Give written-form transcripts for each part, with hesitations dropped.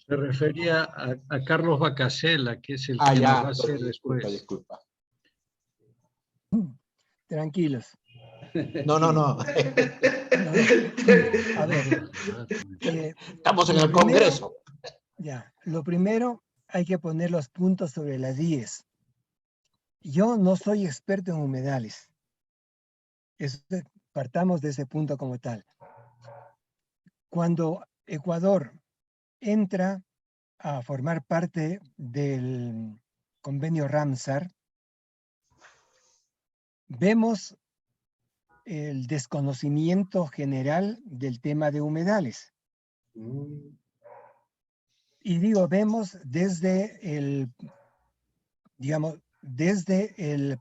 Se refería a Carlos Bacasela, que es el que nos va a hacer después. Disculpa. Tranquilos. No. No. A ver. Estamos en el Congreso. Ya, lo primero, hay que poner los puntos sobre las IES. Yo no soy experto en humedales. Partamos de ese punto como tal. Cuando Ecuador entra a formar parte del convenio Ramsar, vemos el desconocimiento general del tema de humedales. Y digo, vemos desde el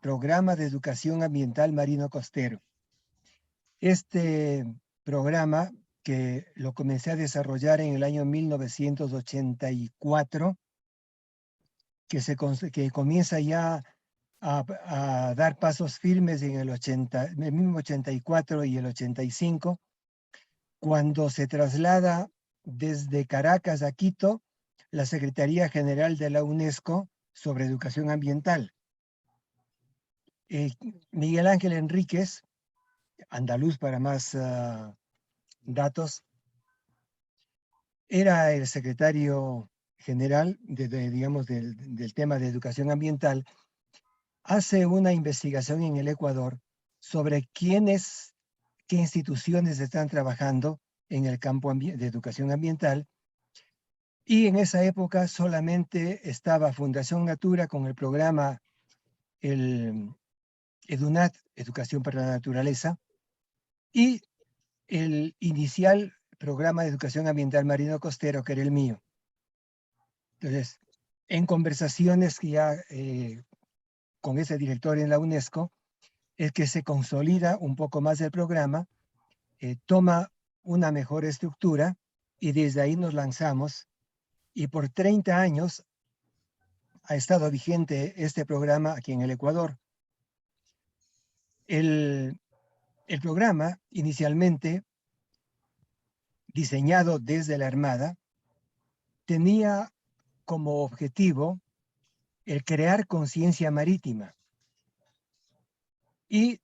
programa de educación ambiental marino costero. Este programa, que lo comencé a desarrollar en el año 1984, que comienza ya a dar pasos firmes en el mismo 84 y el 85, cuando se traslada desde Caracas a Quito la Secretaría General de la UNESCO sobre educación ambiental. Miguel Ángel Enríquez, andaluz para más datos, era el secretario general del tema de educación ambiental. Hace una investigación en el Ecuador sobre qué instituciones están trabajando en el campo de educación ambiental, y en esa época solamente estaba Fundación Natura con el programa EDUNAT, Educación para la Naturaleza, y el inicial programa de educación ambiental marino costero, que era el mío. Entonces, en conversaciones que ya con ese director en la UNESCO, es que se consolida un poco más el programa, toma una mejor estructura, y desde ahí nos lanzamos, y por 30 años ha estado vigente este programa aquí en el Ecuador. El programa, inicialmente diseñado desde la Armada, tenía como objetivo el crear conciencia marítima. Y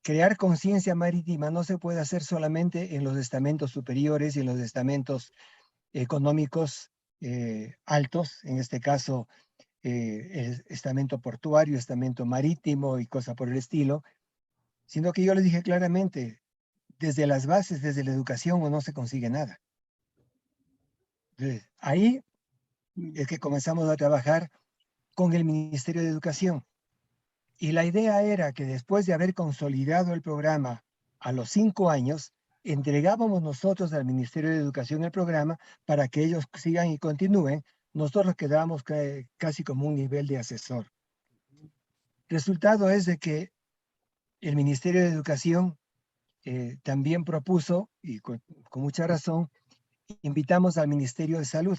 crear conciencia marítima no se puede hacer solamente en los estamentos superiores y en los estamentos económicos altos, en este caso el estamento portuario, estamento marítimo y cosas por el estilo, sino que yo les dije claramente, desde las bases, desde la educación, no se consigue nada. Entonces, ahí es que comenzamos a trabajar con el Ministerio de Educación. Y la idea era que después de haber consolidado el programa a los 5 años, entregábamos nosotros al Ministerio de Educación el programa para que ellos sigan y continúen. Nosotros quedábamos casi como un nivel de asesor. Resultado es de que el Ministerio de Educación también propuso, y con mucha razón, invitamos al Ministerio de Salud,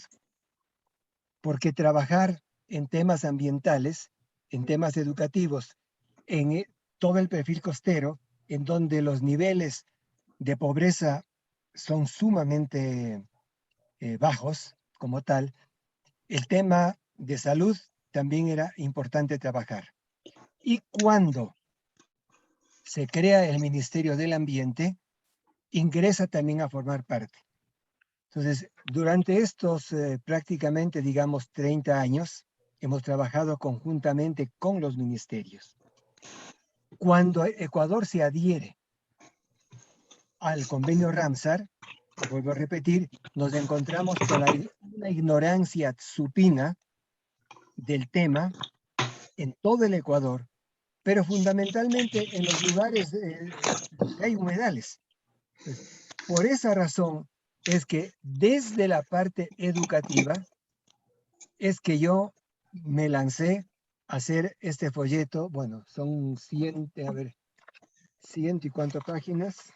porque trabajar en temas ambientales, en temas educativos, en todo el perfil costero, en donde los niveles de pobreza son sumamente bajos como tal, el tema de salud también era importante trabajar. Y cuando se crea el Ministerio del Ambiente, ingresa también a formar parte. Entonces, durante estos prácticamente, digamos, 30 años, hemos trabajado conjuntamente con los ministerios. Cuando Ecuador se adhiere al convenio Ramsar, vuelvo a repetir, nos encontramos con una ignorancia supina del tema en todo el Ecuador, pero fundamentalmente en los lugares donde hay humedales. Entonces, por esa razón es que desde la parte educativa es que yo me lancé a hacer este folleto. Bueno, son 100 y cuántas páginas.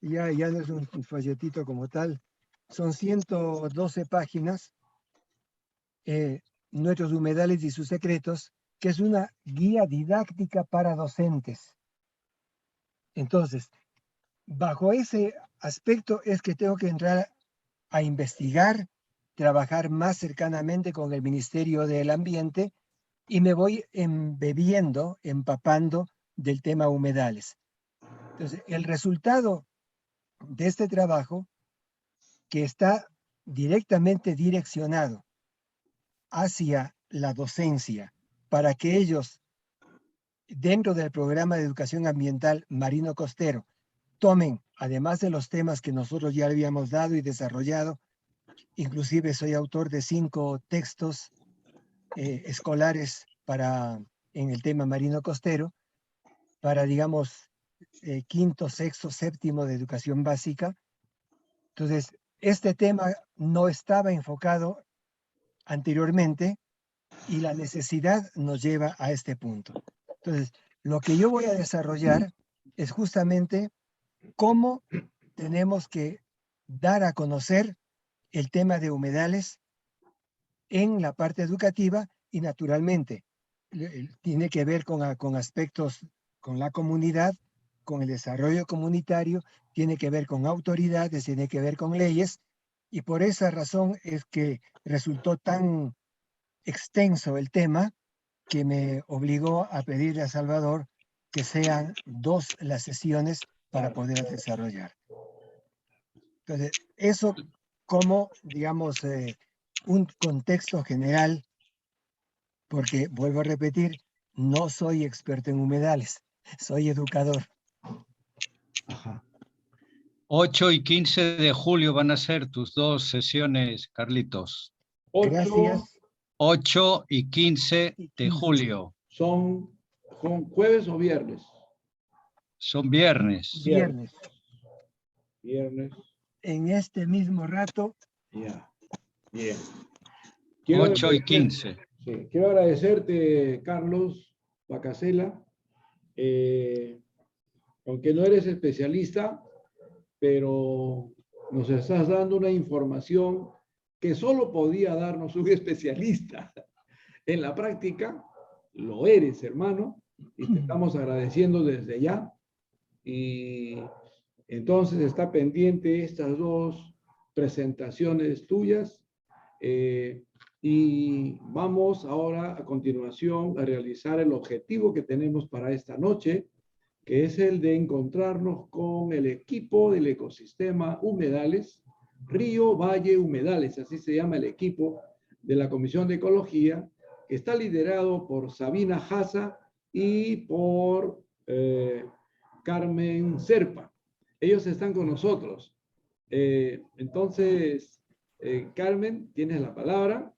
Ya no es un folletito como tal. Son 112 páginas. Nuestros humedales y sus secretos, que es una guía didáctica para docentes. Entonces, bajo ese aspecto es que tengo que entrar a investigar, trabajar más cercanamente con el Ministerio del Ambiente y me voy embebiendo, empapando del tema humedales. Entonces, el resultado de este trabajo, que está directamente direccionado hacia la docencia, para que ellos, dentro del programa de educación ambiental marino costero, tomen, además de los temas que nosotros ya habíamos dado y desarrollado, inclusive soy autor de 5 textos escolares en el tema marino costero, para, digamos, quinto, sexto, séptimo de educación básica. Entonces, este tema no estaba enfocado anteriormente y la necesidad nos lleva a este punto. Entonces, lo que yo voy a desarrollar es justamente cómo tenemos que dar a conocer el tema de humedales en la parte educativa y naturalmente tiene que ver con aspectos con la comunidad, con el desarrollo comunitario, tiene que ver con autoridades, tiene que ver con leyes, y por esa razón es que resultó tan extenso el tema que me obligó a pedirle a Salvador que sean 2 las sesiones para poder desarrollar. Entonces, eso como, digamos, un contexto general, porque vuelvo a repetir, no soy experto en humedales, soy educador. Ajá. 8 y 15 de julio van a ser tus 2 sesiones, Carlitos. Gracias. 8 y 15 de julio. ¿Son jueves o viernes? Son viernes. Viernes. En este mismo rato. Ya, bien. 8 y 15. Sí, quiero agradecerte, Carlos Vacasela, aunque no eres especialista, pero nos estás dando una información que solo podía darnos un especialista. En la práctica, lo eres, hermano, y te estamos agradeciendo desde ya. Y entonces está pendiente estas 2 presentaciones tuyas. Y vamos ahora a continuación a realizar el objetivo que tenemos para esta noche, que es el de encontrarnos con el equipo del ecosistema Humedales, Río Valle Humedales, así se llama el equipo de la Comisión de Ecología, que está liderado por Sabina Haza y por Carmen Serpa. Ellos están con nosotros. Entonces, Carmen, tienes la palabra.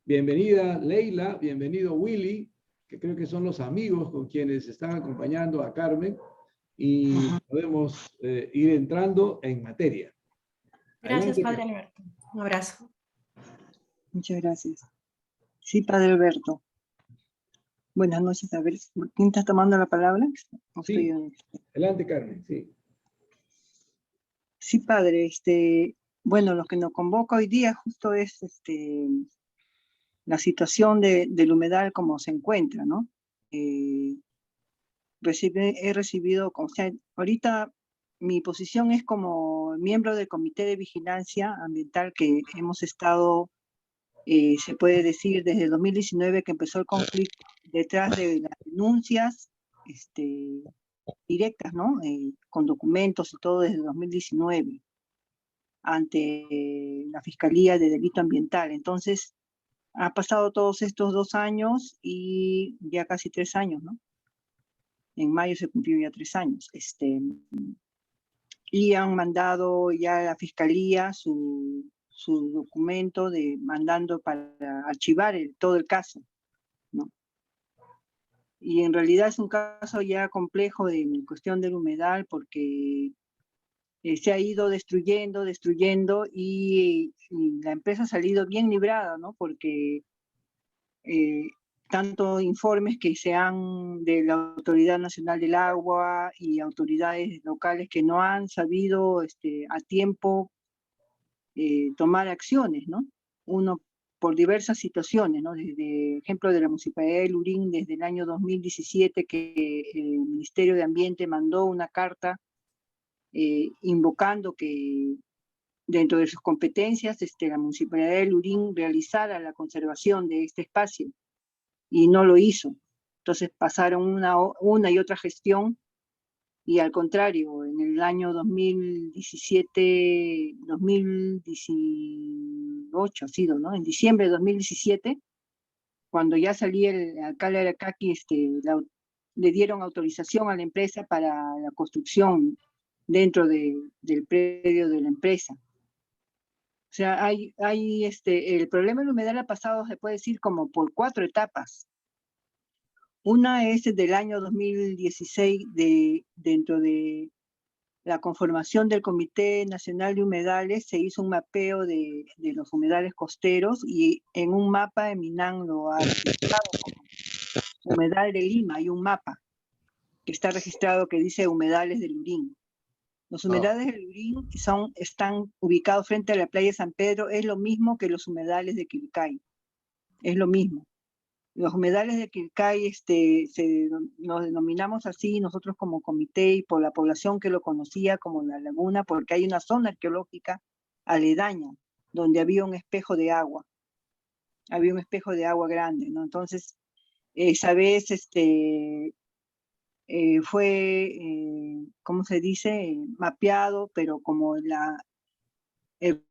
Bienvenida Leila, bienvenido Willy, que creo que son los amigos con quienes están acompañando a Carmen, y podemos ir entrando en materia. Gracias, Padre Alberto. Un abrazo. Muchas gracias. Sí, Padre Alberto. Buenas noches. A ver, ¿quién está tomando la palabra? Sí. Adelante, Carmen, sí. Sí, Padre. Bueno, lo que nos convoca hoy día justo es la situación del humedal como se encuentra, ¿no? He recibido, o sea, ahorita mi posición es como miembro del Comité de Vigilancia Ambiental que hemos estado, se puede decir, desde 2019 que empezó el conflicto, detrás de las denuncias directas, ¿no? Con documentos y todo desde 2019 ante la Fiscalía de Delito Ambiental. Entonces, ha pasado todos estos 2 años y ya casi 3 años, ¿no? En mayo se cumplió ya 3 años. Y han mandado ya a la Fiscalía su documento mandando para archivar todo el caso, ¿no? Y en realidad es un caso ya complejo en cuestión del humedal porque se ha ido destruyendo y la empresa ha salido bien librada, ¿no? Porque tanto informes que se han de la Autoridad Nacional del Agua y autoridades locales que no han sabido a tiempo tomar acciones, ¿no? Uno por diversas situaciones, ¿no? Desde ejemplo de la Municipalidad de Lurín, desde el año 2017 que el Ministerio de Ambiente mandó una carta invocando que dentro de sus competencias, la Municipalidad de Lurín realizara la conservación de este espacio, y no lo hizo. Entonces pasaron una y otra gestión, y al contrario, en el año 2018 ha sido, ¿no? En diciembre de 2017, cuando ya salía el alcalde Aracaqui, le dieron autorización a la empresa para la construcción dentro del predio de la empresa. O sea, el problema del humedal ha pasado, se puede decir, como por 4 etapas. Una es del año 2016, dentro de la conformación del Comité Nacional de Humedales, se hizo un mapeo de los humedales costeros, y en un mapa MINAN lo ha registrado como Humedal de Lima. Hay un mapa que está registrado que dice humedales de Lurín. Los humedales de Lurín están ubicados frente a la playa de San Pedro, es lo mismo que los humedales de Quilcay, es lo mismo. Los humedales de Quilcay nos denominamos así nosotros como comité, y por la población que lo conocía como la laguna, porque hay una zona arqueológica aledaña donde había un espejo de agua. Había un espejo de agua grande, ¿no? Entonces, esa vez fue, ¿cómo se dice? Mapeado, pero como el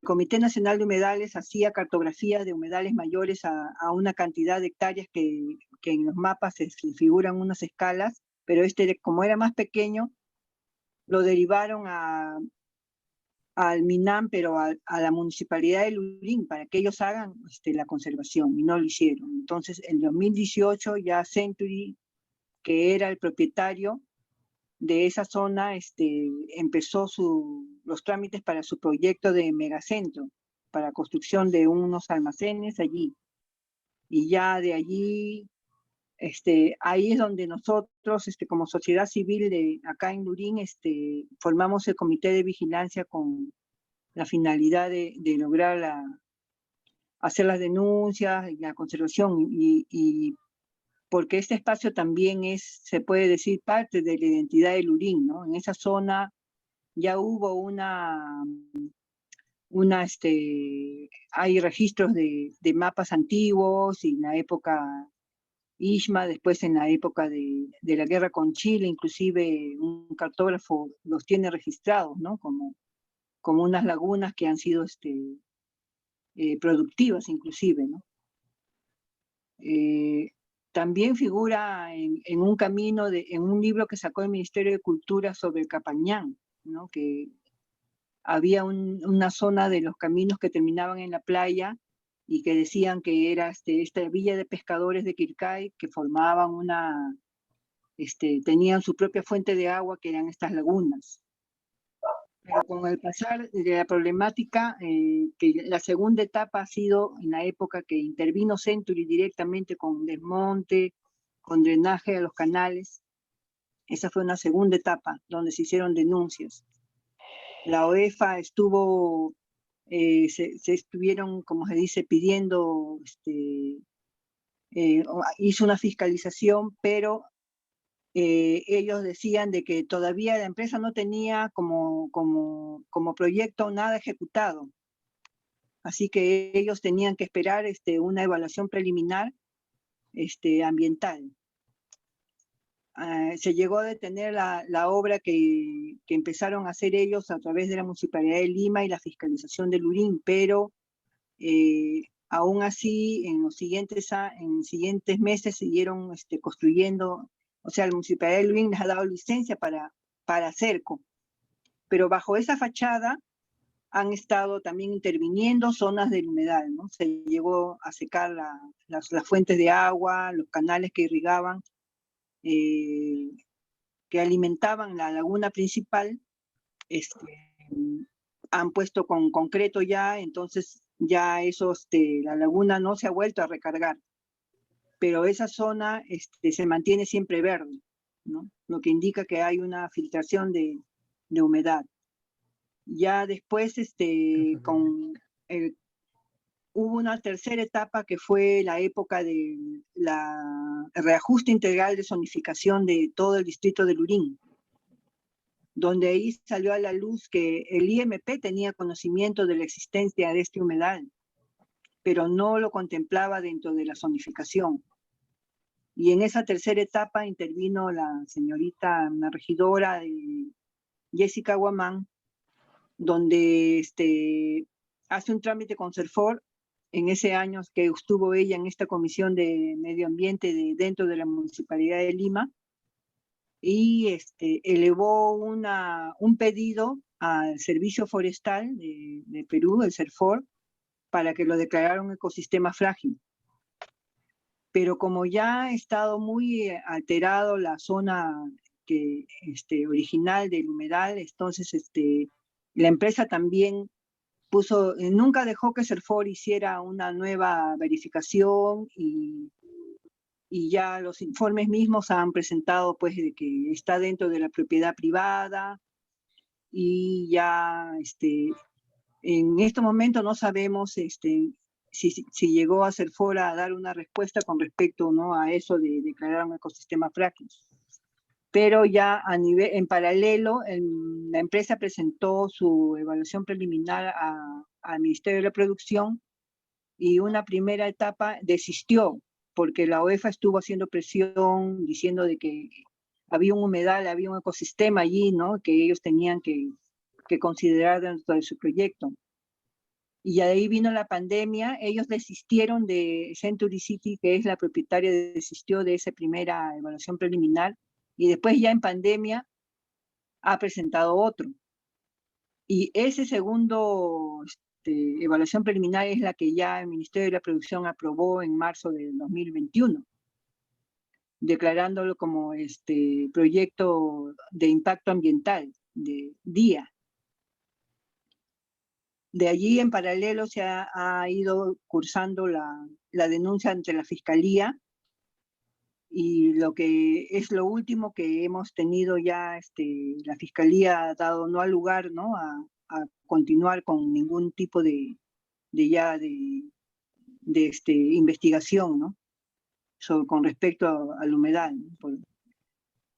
Comité Nacional de Humedales hacía cartografía de humedales mayores a una cantidad de hectáreas que en los mapas se figuran unas escalas, pero como era más pequeño, lo derivaron al MINAM, pero a la Municipalidad de Lurín, para que ellos hagan la conservación, y no lo hicieron. Entonces, en 2018 ya Century, que era el propietario de esa zona, empezó los trámites para su proyecto de megacentro, para construcción de unos almacenes allí. Y ya de allí, ahí es donde nosotros, como sociedad civil acá en Lurín, formamos el comité de vigilancia con la finalidad de lograr hacer las denuncias y la conservación, y porque este espacio también se puede decir, parte de la identidad de Lurín, ¿no? En esa zona ya hubo hay registros de mapas antiguos, y en la época Ishma, después en la época de la guerra con Chile, inclusive un cartógrafo los tiene registrados, ¿no? Como unas lagunas que han sido productivas, inclusive, ¿no? También figura en un camino, en un libro que sacó el Ministerio de Cultura sobre el Capañán, ¿no? Que había una zona de los caminos que terminaban en la playa, y que decían que era esta villa de pescadores de Quilcay, que formaban tenían su propia fuente de agua, que eran estas lagunas. Pero con el pasar de la problemática, que la segunda etapa ha sido en la época que intervino Century directamente con desmonte, con drenaje a los canales. Esa fue una segunda etapa donde se hicieron denuncias. La OEFA estuvo, se estuvieron, como se dice, pidiendo, hizo una fiscalización, pero ellos decían de que todavía la empresa no tenía como proyecto nada ejecutado. Así que ellos tenían que esperar una evaluación preliminar ambiental. Se llegó a detener la obra que empezaron a hacer ellos a través de la Municipalidad de Lima y la fiscalización de Lurín, pero aún así en los siguientes meses siguieron construyendo. O sea, la Municipalidad de Lurín les ha dado licencia para cerco, pero bajo esa fachada han estado también interviniendo zonas del humedal, ¿no? Se llegó a secar las fuentes de agua, los canales que irrigaban, que alimentaban la laguna principal, han puesto con concreto ya, entonces ya la laguna no se ha vuelto a recargar, pero esa zona se mantiene siempre verde, ¿no? Lo que indica que hay una filtración de humedad. Ya después, hubo una tercera etapa que fue la época de el reajuste integral de zonificación de todo el distrito de Lurín. donde ahí salió a la luz que el IMP tenía conocimiento de la existencia de este humedal, pero no lo contemplaba dentro de la zonificación. Y en esa tercera etapa intervino la señorita, una regidora, Jessica Guamán, donde hace un trámite con CERFOR en ese año que estuvo ella en esta comisión de medio ambiente dentro de la Municipalidad de Lima, y elevó un pedido al Servicio Forestal de Perú, el CERFOR, para que lo declarara un ecosistema frágil. Pero como ya ha estado muy alterado la zona original del humedal, entonces la empresa también nunca dejó que CERFOR hiciera una nueva verificación, y ya los informes mismos han presentado pues de que está dentro de la propiedad privada, y ya en este momento no sabemos si llegó a CERFOR a dar una respuesta con respecto, ¿no?, a eso de declarar un ecosistema frágil. Pero ya en paralelo, la empresa presentó su evaluación preliminar al Ministerio de la Producción, y una primera etapa desistió, porque la OEFA estuvo haciendo presión, diciendo de que había un humedal, había un ecosistema allí, ¿no?, que ellos tenían que considerar dentro de su proyecto. Y ahí vino la pandemia, ellos desistieron de Century City, que es la propietaria, desistió de esa primera evaluación preliminar, y después ya en pandemia ha presentado otro. Y ese segundo evaluación preliminar es la que ya el Ministerio de la Producción aprobó en marzo del 2021, declarándolo como proyecto de impacto ambiental, de DIA. De allí, en paralelo, se ha ido cursando la denuncia ante la Fiscalía, y lo que es lo último que hemos tenido ya, la Fiscalía ha dado no al lugar, ¿no?, a continuar con ningún tipo de investigación, ¿no?, con respecto al humedal, ¿no?,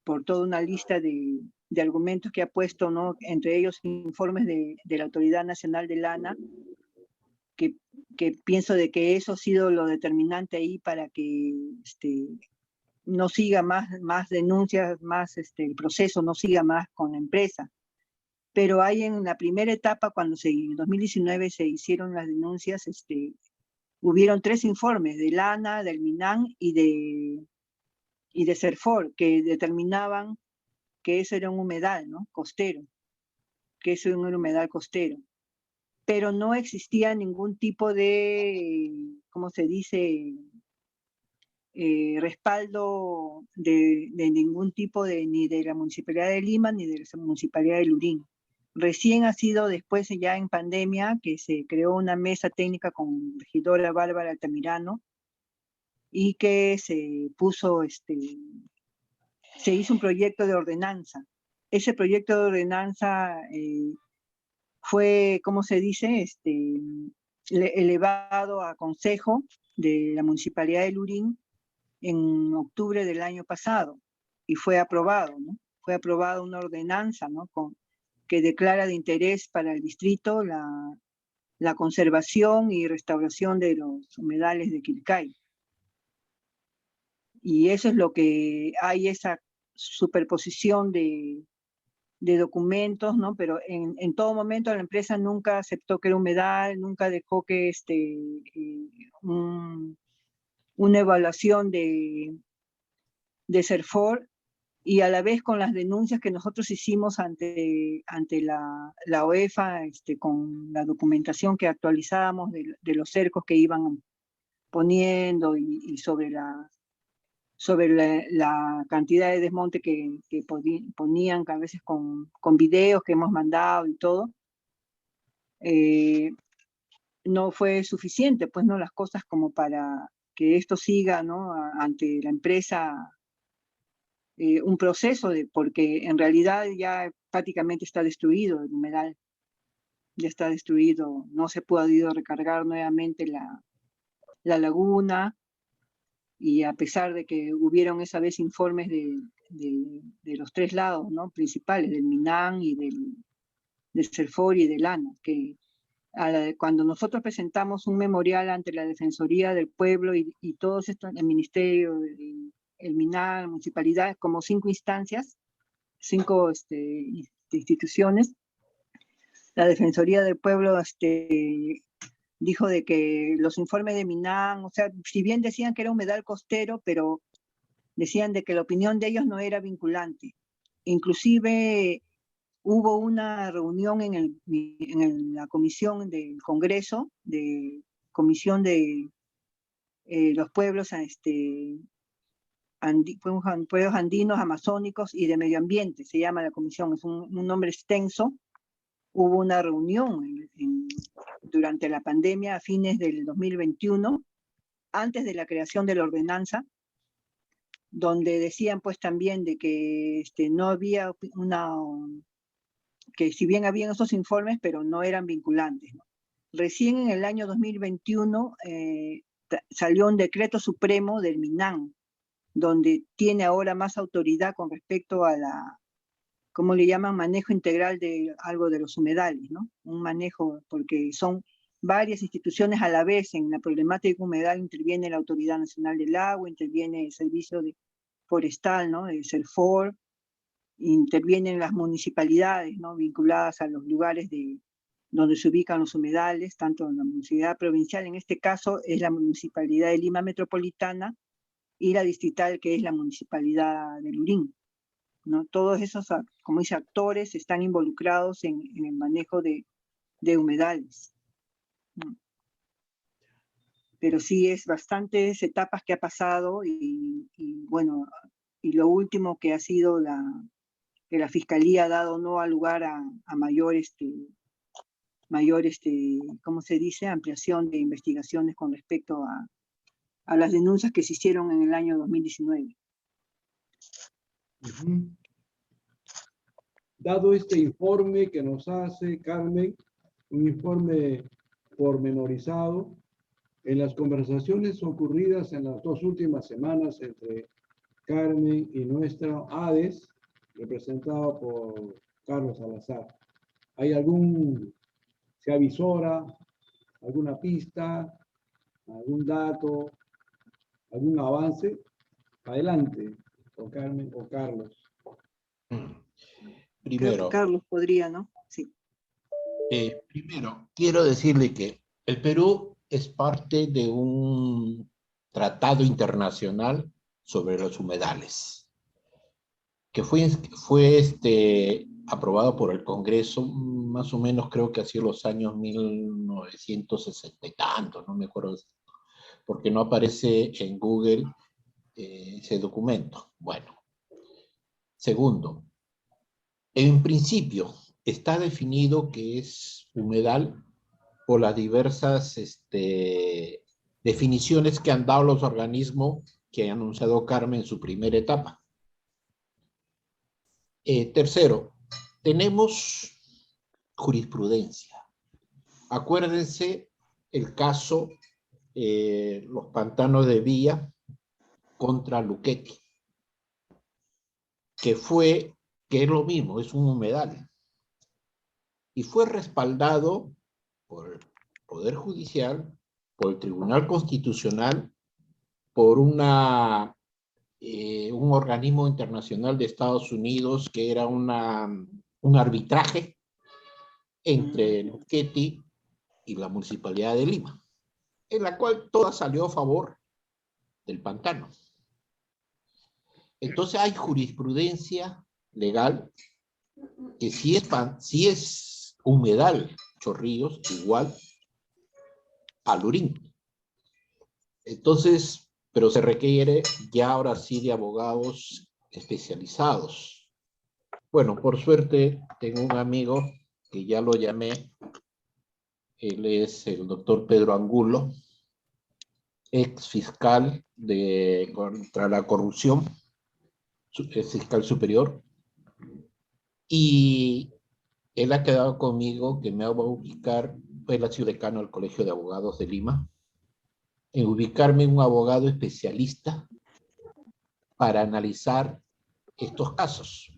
por toda una lista de argumentos que ha puesto, ¿no?, entre ellos informes de la Autoridad Nacional del ANA, que pienso de que eso ha sido lo determinante ahí para que no siga más denuncias, el proceso no siga más con la empresa. Pero hay en la primera etapa, cuando en 2019 se hicieron las denuncias, hubieron 3 informes del ANA, del MINAN y de CERFOR, que determinaban que eso era un humedal, ¿no?, costero, que eso era un humedal costero. Pero no existía ningún tipo de, ¿cómo se dice?, respaldo de ningún tipo ni de la Municipalidad de Lima ni de la Municipalidad de Lurín. Recién ha sido después, ya en pandemia, que se creó una mesa técnica con regidora Bárbara Altamirano, y que se hizo un proyecto de ordenanza. Ese proyecto de ordenanza fue, ¿cómo se dice?, elevado a consejo de la Municipalidad de Lurín en octubre del año pasado, y fue aprobado, ¿no? Fue aprobada una ordenanza, ¿no?, que declara de interés para el distrito la conservación y restauración de los humedales de Quilcay. Y eso es lo que hay, esa superposición de documentos, ¿no? Pero en todo momento la empresa nunca aceptó que era humedal, nunca dejó que una evaluación de CERFOR, y a la vez con las denuncias que nosotros hicimos ante la OEFA, con la documentación que actualizábamos de los cercos que iban poniendo, y sobre la cantidad de desmonte que ponían, a veces con videos que hemos mandado y todo, no fue suficiente, pues, no, las cosas como para que esto siga, ¿no?, ante la empresa, un proceso, porque en realidad ya prácticamente está destruido el humedal, ya está destruido, no se ha podido recargar nuevamente la laguna, Y a pesar de que hubieron esa vez informes de los tres lados, ¿no?, principales, del MINAN y del CERFOR y del ANA, que cuando nosotros presentamos un memorial ante la Defensoría del Pueblo y todos estos, el Ministerio, el MINAN, municipalidades, como 5 instancias, 5 instituciones, la Defensoría del Pueblo dijo de que los informes de MINAN, o sea, si bien decían que era humedal costero, pero decían de que la opinión de ellos no era vinculante. Inclusive hubo una reunión en la comisión del Congreso, de comisión de los pueblos, pueblos andinos, amazónicos y de medio ambiente, se llama la comisión, es un nombre extenso. Hubo una reunión durante la pandemia a fines del 2021, antes de la creación de la ordenanza, donde decían pues también de que no había que si bien habían esos informes, pero no eran vinculantes, ¿no? Recién en el año 2021 salió un decreto supremo del MINAN, donde tiene ahora más autoridad con respecto a ¿cómo le llaman? Manejo integral de algo de los humedales, ¿no? Un manejo, porque son varias instituciones a la vez. En la problemática humedal interviene la Autoridad Nacional del Agua, interviene el Servicio Forestal, ¿no?, el CERFOR, intervienen las municipalidades, ¿no?, vinculadas a los lugares donde se ubican los humedales, tanto en la municipalidad provincial, en este caso es la Municipalidad de Lima Metropolitana, y la distrital, que es la Municipalidad de Lurín, ¿no? Todos esos, como dice, actores están involucrados en el manejo de humedales, ¿no? Pero sí es bastantes etapas que ha pasado y bueno, y lo último que ha sido que la Fiscalía ha dado no al lugar a mayor, ¿cómo se dice?, ampliación de investigaciones con respecto a las denuncias que se hicieron en el año 2019. Dado este informe que nos hace Carmen, un informe pormenorizado, en las conversaciones ocurridas en las 2 últimas semanas entre Carmen y nuestra ADES, representado por Carlos Salazar, ¿hay se avisora, alguna pista, algún dato, algún avance? Adelante, o Carmen o Carlos. Creo que Carlos podría, ¿no? Sí. Primero, quiero decirle que el Perú es parte de un tratado internacional sobre los humedales, que fue aprobado por el Congreso, más o menos creo que ha sido los años 1960 y tanto, no me acuerdo, porque no aparece en Google ese documento. Bueno, segundo, en principio está definido que es humedal por las diversas definiciones que han dado los organismos que ha anunciado Carmen en su primera etapa. Tercero, tenemos jurisprudencia. Acuérdense el caso, los pantanos de Villa contra Luchetti, que es lo mismo, es un humedal. Y fue respaldado por el Poder Judicial, por el Tribunal Constitucional, por un organismo internacional de Estados Unidos que era un arbitraje entre Luchetti y la Municipalidad de Lima, en la cual toda salió a favor del pantano. Entonces hay jurisprudencia legal que si es humedal Chorrillos, igual a Lurín. Entonces, pero se requiere ya ahora sí de abogados especializados. Bueno, por suerte tengo un amigo que ya lo llamé. Él es el doctor Pedro Angulo, ex fiscal contra la corrupción, fiscal superior, y él ha quedado conmigo que me va a ubicar. Él ha sido decano del Colegio de Abogados de Lima, en ubicarme un abogado especialista para analizar estos casos.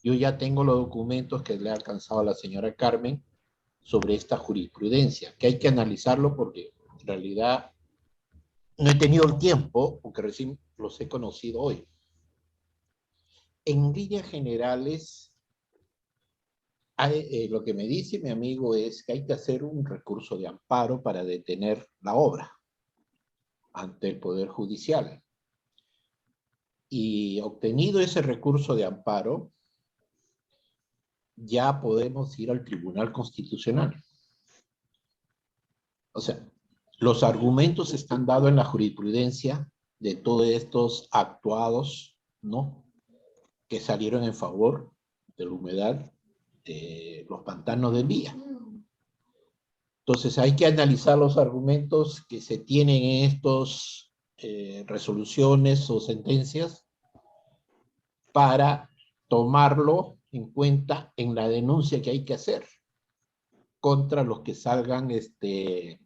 Yo ya tengo los documentos que le ha alcanzado a la señora Carmen sobre esta jurisprudencia, que hay que analizarlo porque en realidad no he tenido el tiempo, porque recién los he conocido hoy. En líneas generales, lo que me dice mi amigo es que hay que hacer un recurso de amparo para detener la obra ante el Poder Judicial. Y obtenido ese recurso de amparo, ya podemos ir al Tribunal Constitucional. O sea, los argumentos están dados en la jurisprudencia de todos estos actuados, ¿no?, que salieron en favor de la humedad de los pantanos de Villa. Entonces hay que analizar los argumentos que se tienen en estas resoluciones o sentencias para tomarlo en cuenta en la denuncia que hay que hacer contra los que salgan, los que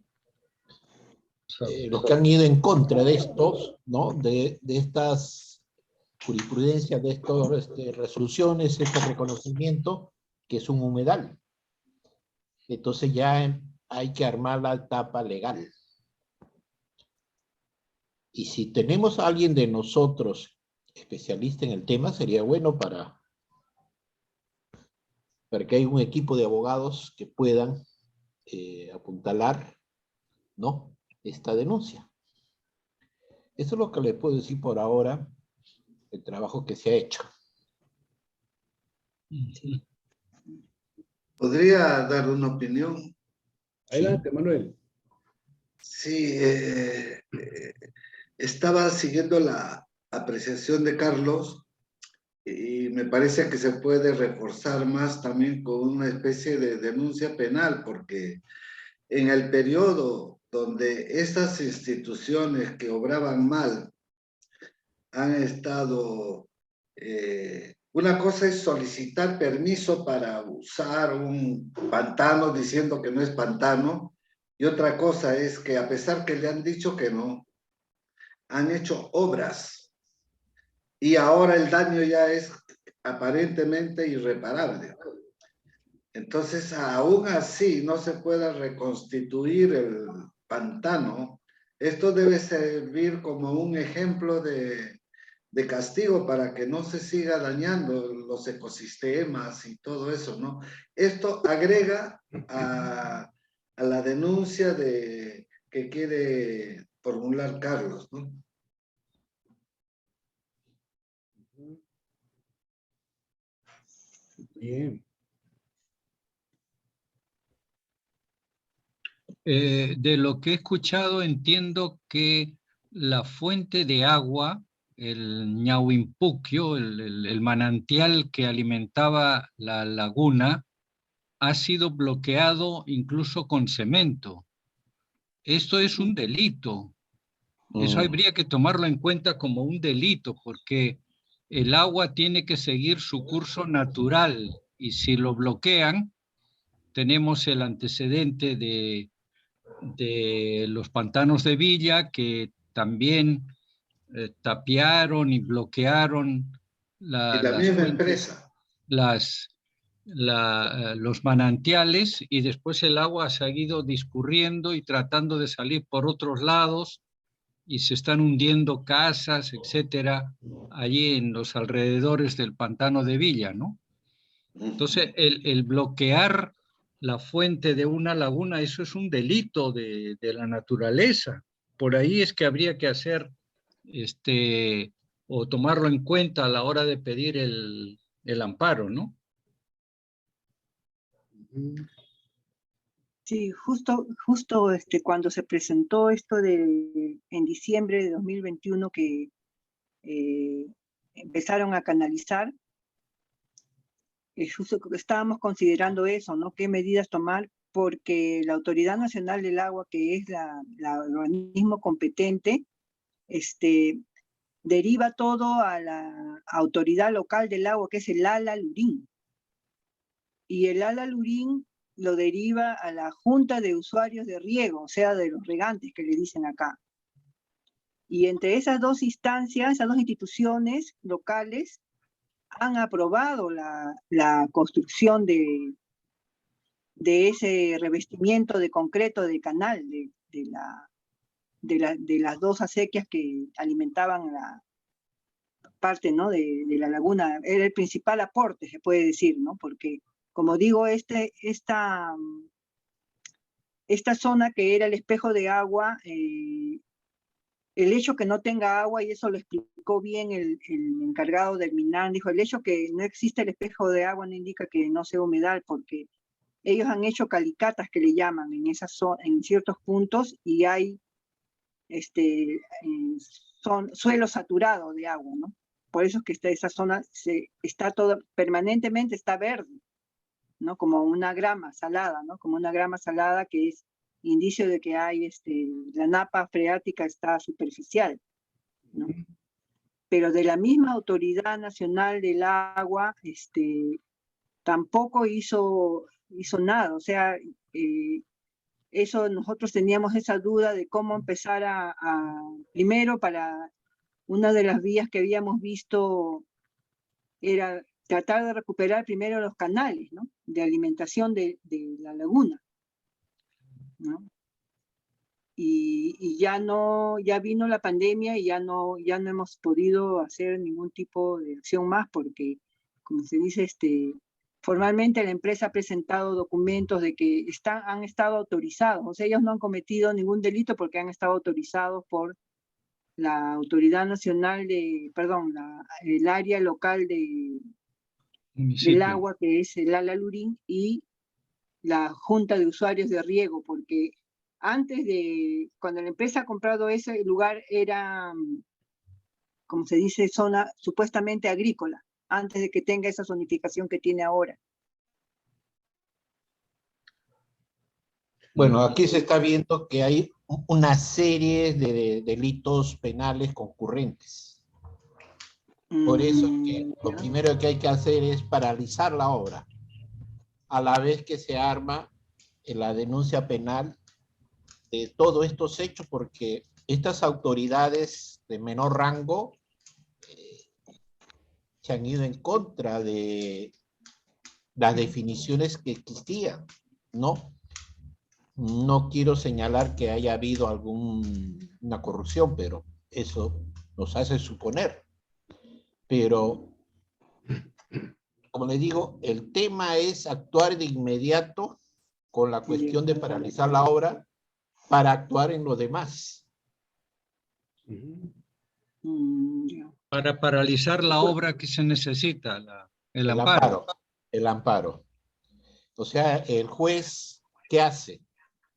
han ido en contra de estos, ¿no?, de estas jurisprudencias, de estas resoluciones, este reconocimiento, que es un humedal. Entonces ya hay que armar la etapa legal. Y si tenemos a alguien de nosotros especialista en el tema, sería bueno para que haya un equipo de abogados que puedan apuntalar, ¿no?, esta denuncia. Eso es lo que les puedo decir por ahora, el trabajo que se ha hecho. ¿Podría dar una opinión? Adelante, Manuel. Sí, estaba siguiendo la apreciación de Carlos y me parece que se puede reforzar más también con una especie de denuncia penal, porque en el periodo donde estas instituciones que obraban mal han estado... una cosa es solicitar permiso para usar un pantano diciendo que no es pantano, y otra cosa es que a pesar que le han dicho que no, han hecho obras y ahora el daño ya es aparentemente irreparable. Entonces, aún así no se pueda reconstituir el pantano. Esto debe servir como un ejemplo de castigo para que no se siga dañando los ecosistemas y todo eso, ¿no? Esto agrega a la denuncia que quiere formular Carlos, ¿no? Bien. De lo que he escuchado, entiendo que la fuente de agua, el Ñauimpuquio, el manantial que alimentaba la laguna, ha sido bloqueado incluso con cemento. Esto es un delito. Eso habría que tomarlo en cuenta como un delito, porque el agua tiene que seguir su curso natural, y si lo bloquean, tenemos el antecedente de los pantanos de Villa, que también tapiaron y bloquearon Y la las misma fuentes, empresa. los manantiales, y después el agua ha seguido discurriendo y tratando de salir por otros lados, y se están hundiendo casas, etcétera, allí en los alrededores del pantano de Villa, ¿no? Entonces, el bloquear la fuente de una laguna, eso es un delito de la naturaleza. Por ahí es que habría que hacer, o tomarlo en cuenta a la hora de pedir el amparo, ¿no? Sí, justo cuando se presentó esto en diciembre de 2021 que empezaron a canalizar, justo estábamos considerando eso, ¿no? ¿Qué medidas tomar? Porque la Autoridad Nacional del Agua, que es el organismo competente, deriva todo a la Autoridad Local del Agua, que es el ALA Lurín. Y el ALA Lurín lo deriva a la Junta de Usuarios de Riego, o sea, de los regantes que le dicen acá. Y entre esas dos instancias, esas dos instituciones locales, han aprobado la construcción de ese revestimiento de concreto de canal, de las dos acequias que alimentaban la parte, ¿no?, de la laguna. Era el principal aporte, se puede decir, ¿no? Porque, como digo, esta zona que era el espejo de agua, el hecho que no tenga agua, y eso lo explicó bien el encargado del MINAN, dijo, el hecho que no existe el espejo de agua no indica que no sea humedal, porque ellos han hecho calicatas, que le llaman, en ciertos puntos, y hay suelo saturado de agua, ¿no? Por eso es que esa zona está toda, permanentemente está verde, ¿no? Como una grama salada, ¿no? Como una grama salada, que es indicio de que hay, la napa freática está superficial, ¿no? Pero de la misma Autoridad Nacional del Agua, tampoco hizo nada. O sea, eso, nosotros teníamos esa duda de cómo empezar primero, para una de las vías que habíamos visto era tratar de recuperar primero los canales, ¿no?, de alimentación de la laguna, ¿no? Y ya vino la pandemia y ya no hemos podido hacer ningún tipo de acción más, porque, como se dice, formalmente la empresa ha presentado documentos de que han estado autorizados. O sea, ellos no han cometido ningún delito porque han estado autorizados por la Autoridad Nacional el área local del agua, que es el Alalurín, y la Junta de Usuarios de Riego, porque antes cuando la empresa ha comprado ese lugar, era, como se dice, zona supuestamente agrícola, antes de que tenga esa zonificación que tiene ahora. Bueno, aquí se está viendo que hay una serie de delitos penales concurrentes. Por eso que lo primero que hay que hacer es paralizar la obra, a la vez que se arma la denuncia penal de todos estos hechos, porque estas autoridades de menor rango se han ido en contra de las definiciones que existían, ¿no? No quiero señalar que haya habido alguna corrupción, pero eso nos hace suponer. Pero, como les digo, el tema es actuar de inmediato con la cuestión de paralizar la obra para actuar en lo demás. Para paralizar la obra, ¿qué se necesita? El amparo. El amparo. O sea, el juez, ¿qué hace?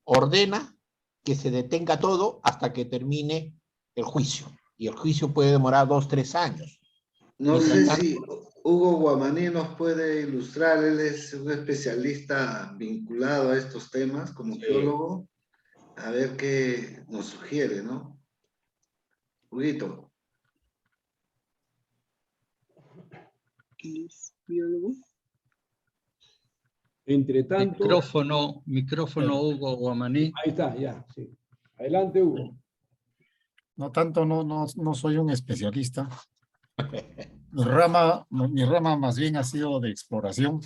Ordena que se detenga todo hasta que termine el juicio. Y el juicio puede demorar 2 o 3 años. No sé si Hugo Guamaní nos puede ilustrar. Él es un especialista vinculado a estos temas como geólogo. A ver qué nos sugiere, ¿no? Huguito. ¿Es biólogo? Entre tanto... Micrófono, Hugo Guamaní. Ahí está, ya, sí. Adelante, Hugo. No tanto, no soy un especialista. Mi rama más bien ha sido de exploración.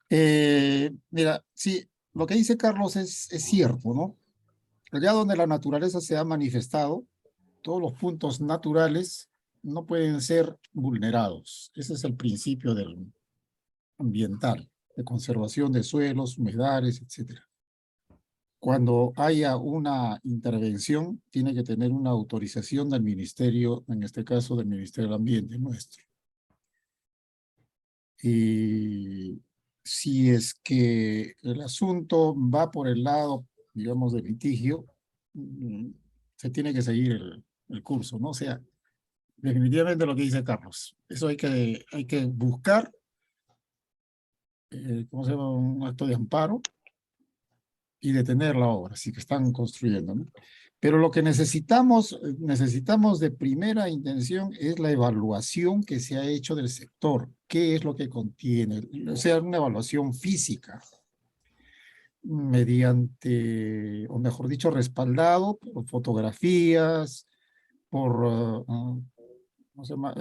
Mira, sí, lo que dice Carlos es cierto, ¿no? Allá donde la naturaleza se ha manifestado, todos los puntos naturales no pueden ser vulnerados. Ese es el principio del ambiental, de conservación de suelos, humedales, etc. Cuando haya una intervención, tiene que tener una autorización del ministerio, en este caso del Ministerio del Ambiente nuestro. Y si es que el asunto va por el lado, digamos, de litigio, se tiene que seguir el curso, ¿no? O sea, definitivamente lo que dice Carlos, eso hay que buscar, ¿cómo se llama? Un acto de amparo y detener la obra, así que están construyendo, ¿no? Pero lo que necesitamos de primera intención es la evaluación que se ha hecho del sector. ¿Qué es lo que contiene? O sea, una evaluación física, mediante, o mejor dicho, respaldado por fotografías, por ¿cómo se llama?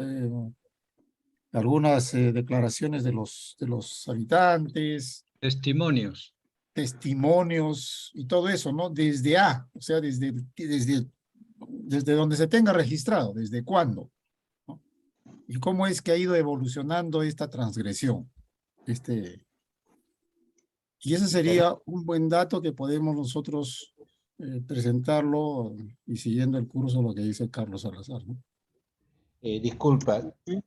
Algunas declaraciones de los habitantes, Testimonios. testimonios y todo eso, ¿no? Desde o sea, desde donde se tenga registrado, desde cuándo, ¿no? Y cómo es que ha ido evolucionando esta transgresión. Y ese sería un buen dato que podemos nosotros presentarlo y siguiendo el curso lo que dice Carlos Salazar, ¿no? Disculpa,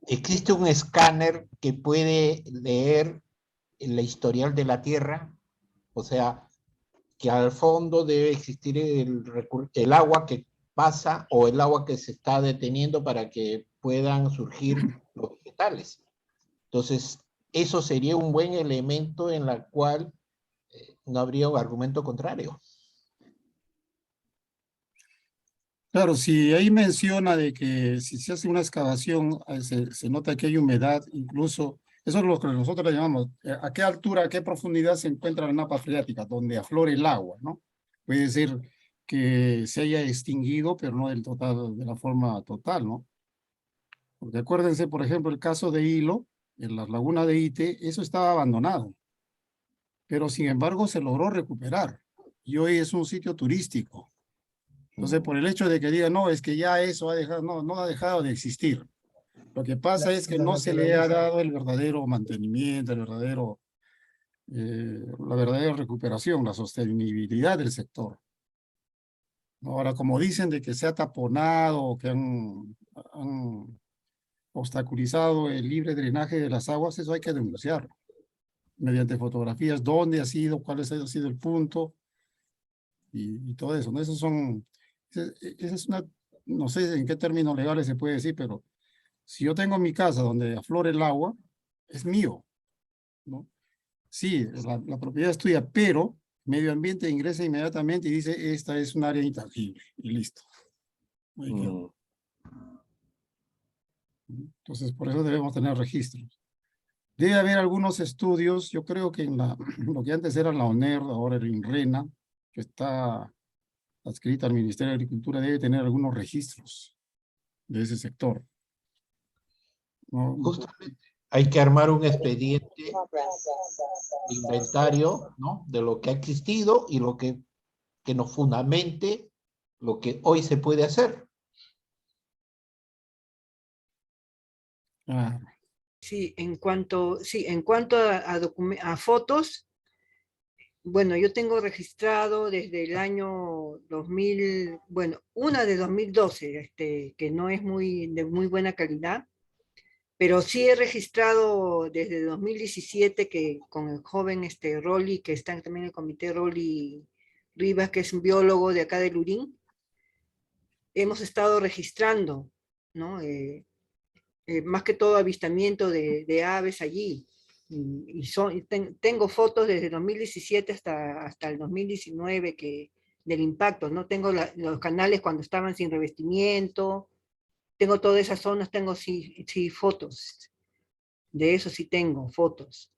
¿existe un escáner que puede leer la historial de la Tierra? O sea, que al fondo debe existir el agua que pasa o el agua que se está deteniendo para que puedan surgir los vegetales. Entonces, eso sería un buen elemento en la cual no habría un argumento contrario. Claro, si ahí menciona de que si se hace una excavación, se nota que hay humedad, incluso, eso es lo que nosotros le llamamos, a qué altura, a qué profundidad se encuentra la napa freática, donde aflora el agua, ¿no? Puede ser que se haya extinguido, pero no del total, de la forma total, ¿no? Porque acuérdense, por ejemplo, el caso de Hilo, en la laguna de Ite, eso estaba abandonado, pero sin embargo se logró recuperar, y hoy es un sitio turístico. Entonces, por el hecho de que diga, no, es que ya eso ha dejado, no ha dejado de existir. Lo que pasa es que no se le ha dado el verdadero mantenimiento, la verdadera recuperación, la sostenibilidad del sector. Ahora, como dicen de que se ha taponado, que han obstaculizado el libre drenaje de las aguas, eso hay que denunciarlo. Mediante fotografías, dónde ha sido, cuál ha sido el punto, y todo eso, ¿no? Esa es una, no sé en qué términos legales se puede decir, pero si yo tengo mi casa donde aflora el agua, es mío, ¿no? Sí, la propiedad es tuya, pero medio ambiente ingresa inmediatamente y dice, esta es un área intangible, y listo. Ahí quedó. Entonces, por eso debemos tener registros. Debe haber algunos estudios, yo creo que en lo que antes era la ONER, ahora el INRENA, que está adscrita al Ministerio de Agricultura, debe tener algunos registros de ese sector, ¿no? Justamente hay que armar un expediente de inventario, ¿no? De lo que ha existido y lo que nos fundamente lo que hoy se puede hacer. Ah, Sí, en cuanto a fotos, bueno, yo tengo registrado desde el año 2000, bueno, una de 2012, que no es de muy buena calidad, pero sí he registrado desde 2017 que con el joven Rolly, que está también en el comité, Rolly Rivas, que es un biólogo de acá de Lurín, hemos estado registrando, ¿no? Más que todo avistamiento de aves allí. Tengo fotos desde 2017 hasta el 2019 del impacto, ¿no? Tengo los canales cuando estaban sin revestimiento, tengo todas esas zonas, tengo sí fotos, de eso sí tengo fotos.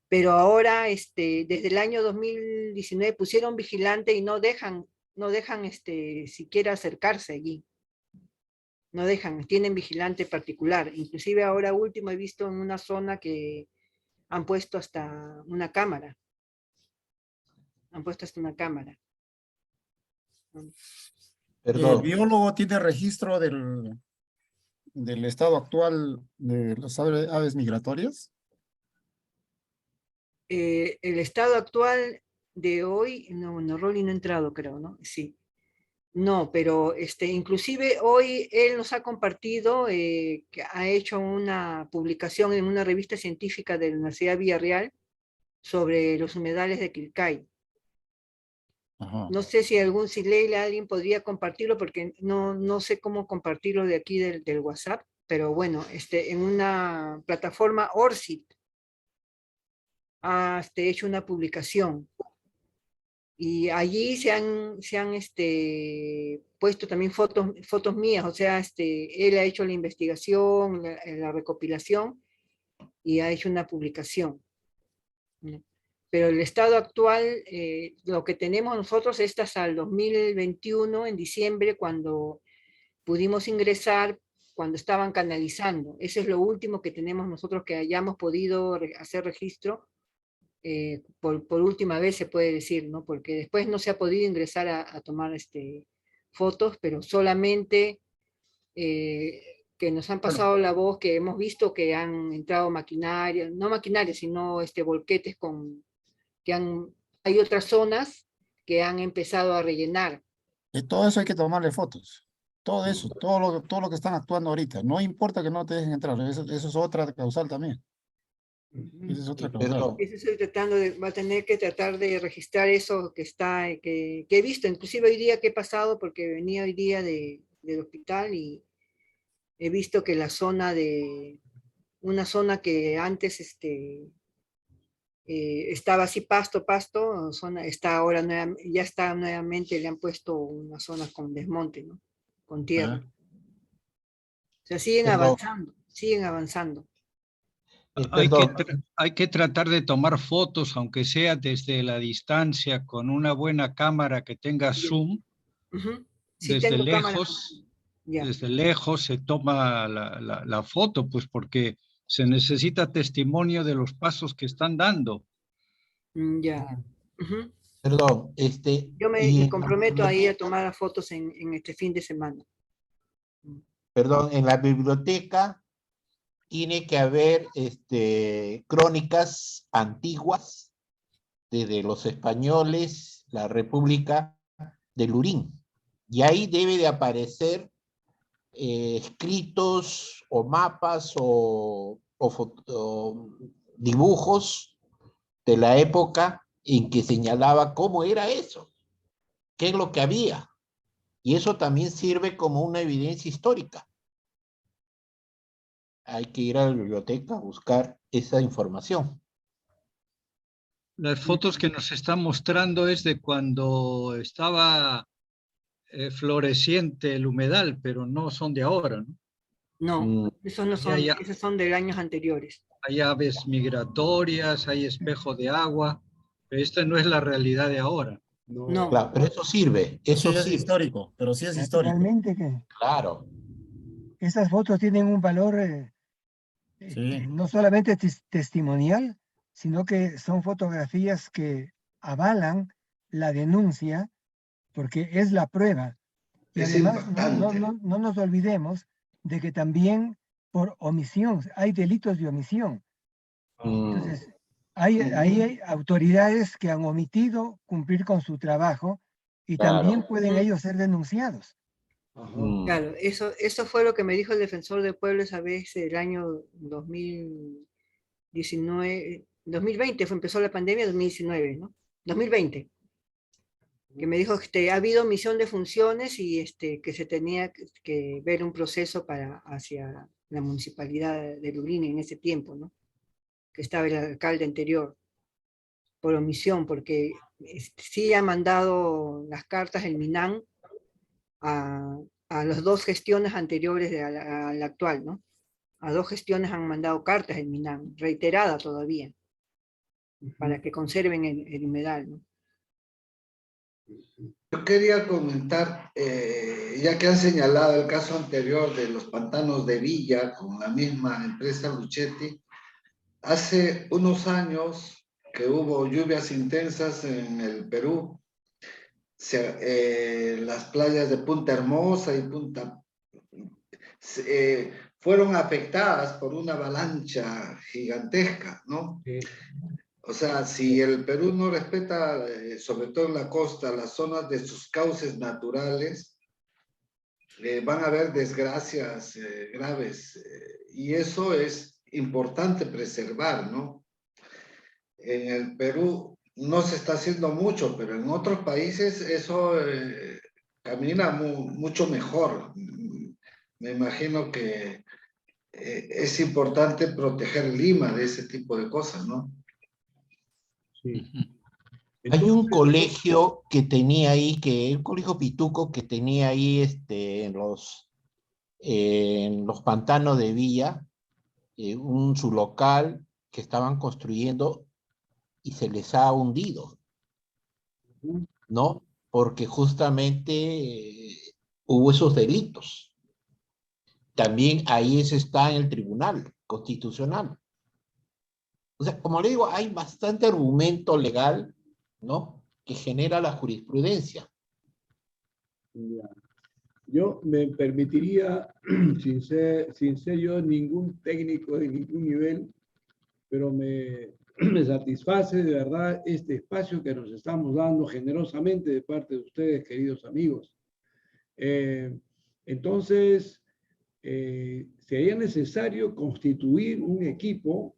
Pero ahora, desde el año 2019 pusieron vigilante y no dejan siquiera acercarse allí. No dejan, tienen vigilante particular. Inclusive ahora último he visto en una zona que han puesto hasta una cámara. Han puesto hasta una cámara. ¿el Perdón. biólogo tiene registro del estado actual de las aves migratorias? El estado actual de hoy, no, Rolly no ha entrado, creo, ¿no? Sí. No, pero inclusive hoy él nos ha compartido que ha hecho una publicación en una revista científica de la Universidad de Villarreal sobre los humedales de Quilcay. Ajá. No sé si Leila, alguien podría compartirlo, porque no sé cómo compartirlo de aquí del WhatsApp, pero bueno, en una plataforma ORCID ha hecho una publicación. Y allí se han puesto también fotos mías, o sea, él ha hecho la investigación, la recopilación, y ha hecho una publicación, ¿no? Pero el estado actual, lo que tenemos nosotros es hasta el 2021, en diciembre, cuando pudimos ingresar, cuando estaban canalizando. Eso es lo último que tenemos nosotros que hayamos podido hacer registro, por última vez se puede decir, ¿no? Porque después no se ha podido ingresar a tomar fotos, pero solamente que nos han pasado la voz, que hemos visto que han entrado maquinaria, no maquinaria, sino volquetes hay otras zonas que han empezado a rellenar. Y todo eso hay que tomarle fotos. Todo eso, todo lo que están actuando ahorita. No importa que no te dejen entrar. Eso es otra causal también. Esa es otra causal. Perdón. Eso estoy tratando va a tener que tratar de registrar eso que he visto, inclusive hoy día que he pasado, porque venía hoy día del hospital y he visto que una zona que antes estaba así pasto, está ahora ya está nuevamente, le han puesto una zona con desmonte, ¿no? Con tierra. O sea, siguen avanzando. Hay que tratar de tomar fotos, aunque sea desde la distancia, con una buena cámara que tenga zoom. Sí, desde tengo lejos, desde lejos se toma la foto, pues porque se necesita testimonio de los pasos que están dando. Ya. Perdón, Yo me comprometo ahí a tomar las fotos en este fin de semana. Perdón, en la biblioteca tiene que haber crónicas antiguas desde los españoles, la República de Lurín. Y ahí debe de aparecer escritos o mapas o dibujos de la época en que señalaba cómo era eso, qué es lo que había. Y eso también sirve como una evidencia histórica. Hay que ir a la biblioteca a buscar esa información. Las fotos que nos están mostrando es de cuando estaba floreciente el humedal, pero no son de ahora, ¿no? No, esos no son, esos son de años anteriores. Hay aves migratorias, hay espejo de agua, pero esta no es la realidad de ahora. No. Claro, pero eso sirve, eso sí es sirve. histórico, pero sí es histórico. Realmente que Claro. esas fotos tienen un valor no solamente testimonial, sino que son fotografías que avalan la denuncia, porque es la prueba. Y Es además impactante. no nos olvidemos de que también por omisión, hay delitos de omisión. Entonces, hay autoridades que han omitido cumplir con su trabajo y también pueden ellos ser denunciados. Claro, eso fue lo que me dijo el defensor del pueblo esa vez, el año 2019, 2020, empezó la pandemia, 2019, ¿no? 2020. Que me dijo que ha habido omisión de funciones y que se tenía que ver un proceso hacia la municipalidad de Lurín en ese tiempo, ¿no? Que estaba el alcalde anterior, por omisión, porque sí ha mandado las cartas el MINAN a las dos gestiones anteriores a la actual, ¿no? A dos gestiones han mandado cartas el MINAN, reiterada todavía, para que conserven el humedal, ¿no? Yo quería comentar, ya que han señalado el caso anterior de los pantanos de Villa con la misma empresa Luchetti, hace unos años que hubo lluvias intensas en el Perú, las playas de Punta Hermosa y fueron afectadas por una avalancha gigantesca, ¿no? Sí. O sea, si el Perú no respeta, sobre todo en la costa, las zonas de sus cauces naturales, van a haber desgracias graves. Y eso es importante preservar, ¿no? En el Perú no se está haciendo mucho, pero en otros países eso camina mucho mejor. Me imagino que es importante proteger Lima de ese tipo de cosas, ¿no? Sí. Hay un Entonces, colegio que tenía ahí, un colegio pituco que tenía ahí en los pantanos de Villa, su local que estaban construyendo y se les ha hundido, ¿no? Porque justamente hubo esos delitos. También ahí se está en el Tribunal Constitucional. O sea, como le digo, hay bastante argumento legal, ¿no? Que genera la jurisprudencia. ya. Yo me permitiría, sin ser yo ningún técnico de ningún nivel, pero me satisface de verdad este espacio que nos estamos dando generosamente de parte de ustedes, queridos amigos. Entonces, sería necesario constituir un equipo.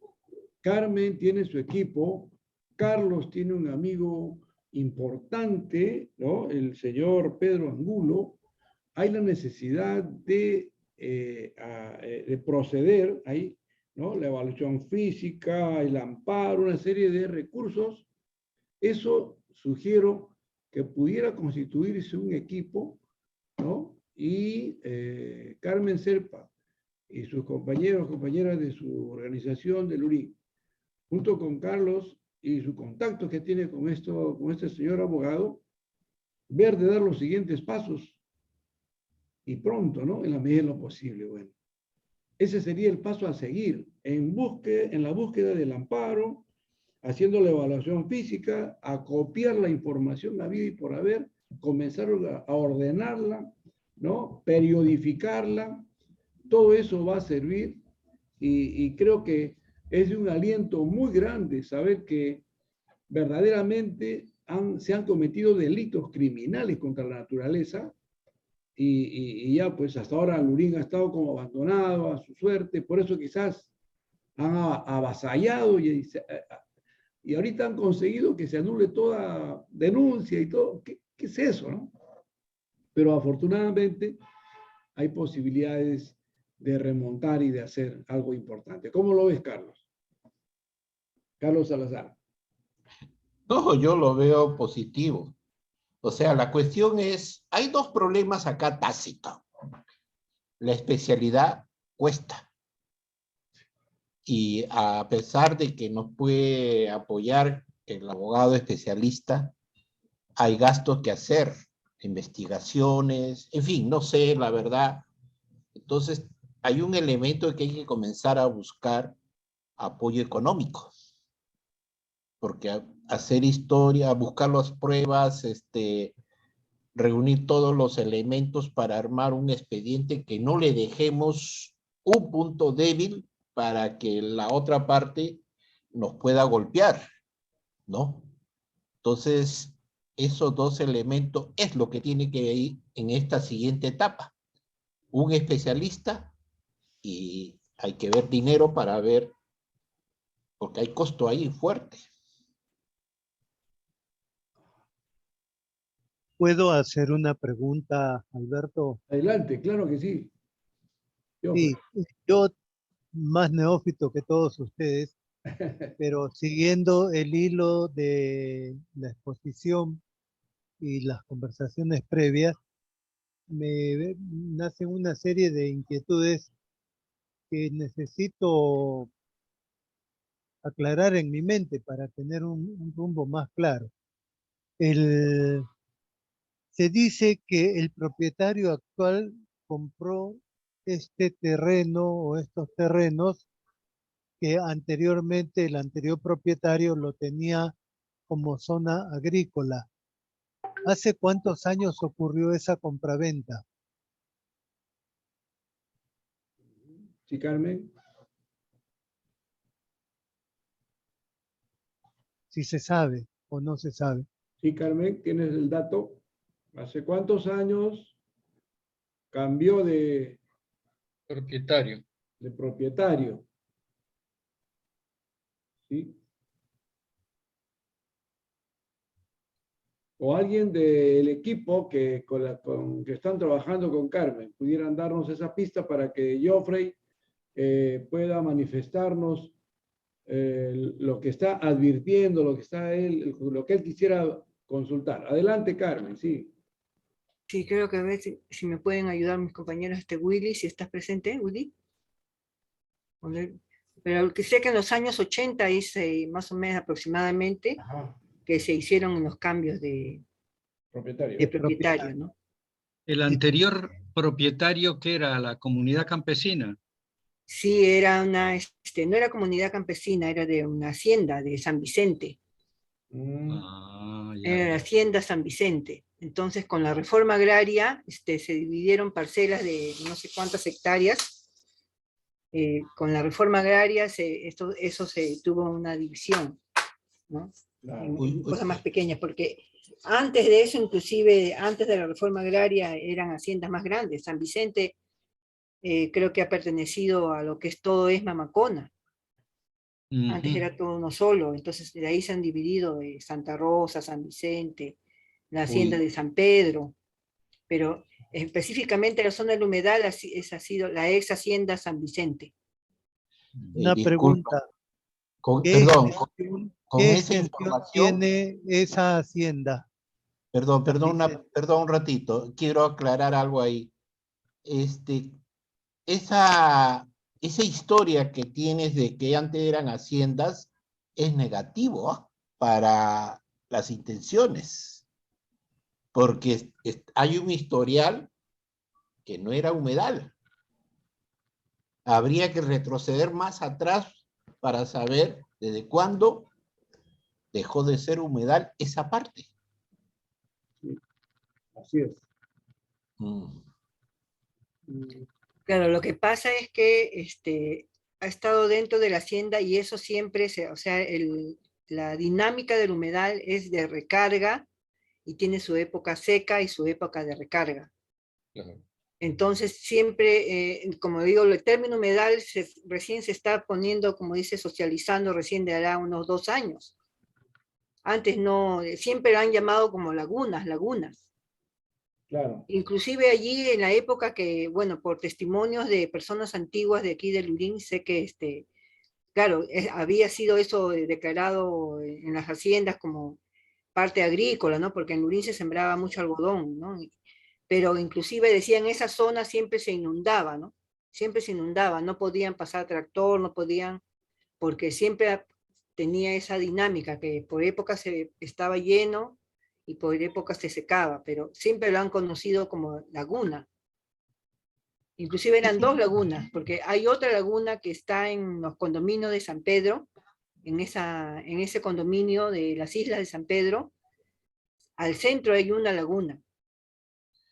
Carmen tiene su equipo, Carlos tiene un amigo importante, ¿no? El señor Pedro Angulo. Hay la necesidad de proceder ahí, ¿no? La evaluación física, el amparo, una serie de recursos. Eso sugiero que pudiera constituirse un equipo, ¿no? Y Carmen Serpa y sus compañeros, compañeras de su organización del URI, junto con Carlos y su contacto que tiene con este señor abogado, ver de dar los siguientes pasos y pronto, ¿no? En la medida de lo posible, bueno. Ese sería el paso a seguir en la búsqueda del amparo, haciendo la evaluación física, a copiar la información habida y por haber, comenzar a ordenarla, ¿no? Periodificarla. Todo eso va a servir y creo que es de un aliento muy grande saber que verdaderamente se han cometido delitos criminales contra la naturaleza y ya pues hasta ahora Lurín ha estado como abandonado a su suerte, por eso quizás han avasallado y ahorita han conseguido que se anule toda denuncia y todo. ¿Qué es eso, no? Pero afortunadamente hay posibilidades de remontar y de hacer algo importante. ¿Cómo lo ves, Carlos? Carlos Salazar. No, yo lo veo positivo. O sea, la cuestión es, hay dos problemas acá tácitos. La especialidad cuesta. Y a pesar de que nos puede apoyar el abogado especialista, hay gastos que hacer, investigaciones, en fin, no sé, la verdad. Entonces, hay un elemento que hay que comenzar a buscar apoyo económico. Porque hacer historia, buscar las pruebas, reunir todos los elementos para armar un expediente que no le dejemos un punto débil para que la otra parte nos pueda golpear, ¿no? Entonces, esos dos elementos es lo que tiene que ir en esta siguiente etapa. Un especialista y hay que ver dinero para ver, porque hay costo ahí fuerte. ¿Puedo hacer una pregunta, Alberto? Adelante, claro que sí. Sí, yo más neófito que todos ustedes, pero siguiendo el hilo de la exposición y las conversaciones previas, me nacen una serie de inquietudes que necesito aclarar en mi mente para tener un rumbo más claro. Se dice que el propietario actual compró este terreno o estos terrenos que anteriormente el anterior propietario lo tenía como zona agrícola. ¿Hace cuántos años ocurrió esa compraventa? Sí, Carmen. Si se sabe o no se sabe. Sí, Carmen, ¿tienes el dato? ¿Hace cuántos años cambió de propietario? De propietario. ¿Sí? O alguien del equipo que están trabajando con Carmen, pudieran darnos esa pista para que Geoffrey pueda manifestarnos lo que está advirtiendo, lo que él quisiera consultar. Adelante, Carmen, sí. Sí, creo que a ver si me pueden ayudar mis compañeros, Willy, si estás presente, Willy. Pero que sé que en los años 80 hice más o menos aproximadamente que se hicieron los cambios de propietario, ¿no? El anterior propietario, que era la comunidad campesina. Sí, era no era comunidad campesina, era de una hacienda de San Vicente. Era la hacienda San Vicente. Entonces, con la reforma agraria, se dividieron parcelas de no sé cuántas hectáreas. Con la reforma agraria, eso se tuvo una división, ¿no? En cosas más pequeñas, porque antes de eso, inclusive antes de la reforma agraria, eran haciendas más grandes. San Vicente creo que ha pertenecido a lo que es todo es Mamacona. Antes era todo uno solo, entonces de ahí se han dividido Santa Rosa, San Vicente, la hacienda de San Pedro, pero específicamente la zona del humedal esa ha sido la ex hacienda San Vicente. Una pregunta. Perdón, con ¿Qué esa extensión información tiene esa hacienda? Perdón un ratito, quiero aclarar algo ahí. Esa historia que tienes de que antes eran haciendas es negativo para las intenciones, porque hay un historial que no era humedal. Habría que retroceder más atrás para saber desde cuándo dejó de ser humedal esa parte. Sí, así es. Claro, lo que pasa es que ha estado dentro de la hacienda y eso siempre, o sea, la dinámica del humedal es de recarga y tiene su época seca y su época de recarga. Entonces siempre, como digo, el término humedal recién se está poniendo, como dice, socializando recién de hará unos 2 años. Antes no, siempre lo han llamado como lagunas. Claro. Inclusive allí en la época que, bueno, por testimonios de personas antiguas de aquí de Lurín, sé que, claro, había sido eso declarado en las haciendas como parte agrícola, ¿no? Porque en Lurín se sembraba mucho algodón, ¿no? Pero inclusive decían, esa zona siempre se inundaba, ¿no? Siempre se inundaba, no podían pasar tractor, no podían, porque siempre tenía esa dinámica, que por época se estaba lleno y por época se secaba, pero siempre lo han conocido como laguna. Inclusive eran 2 lagunas, porque hay otra laguna que está en los condominios de San Pedro, en ese condominio de las Islas de San Pedro, al centro hay una laguna,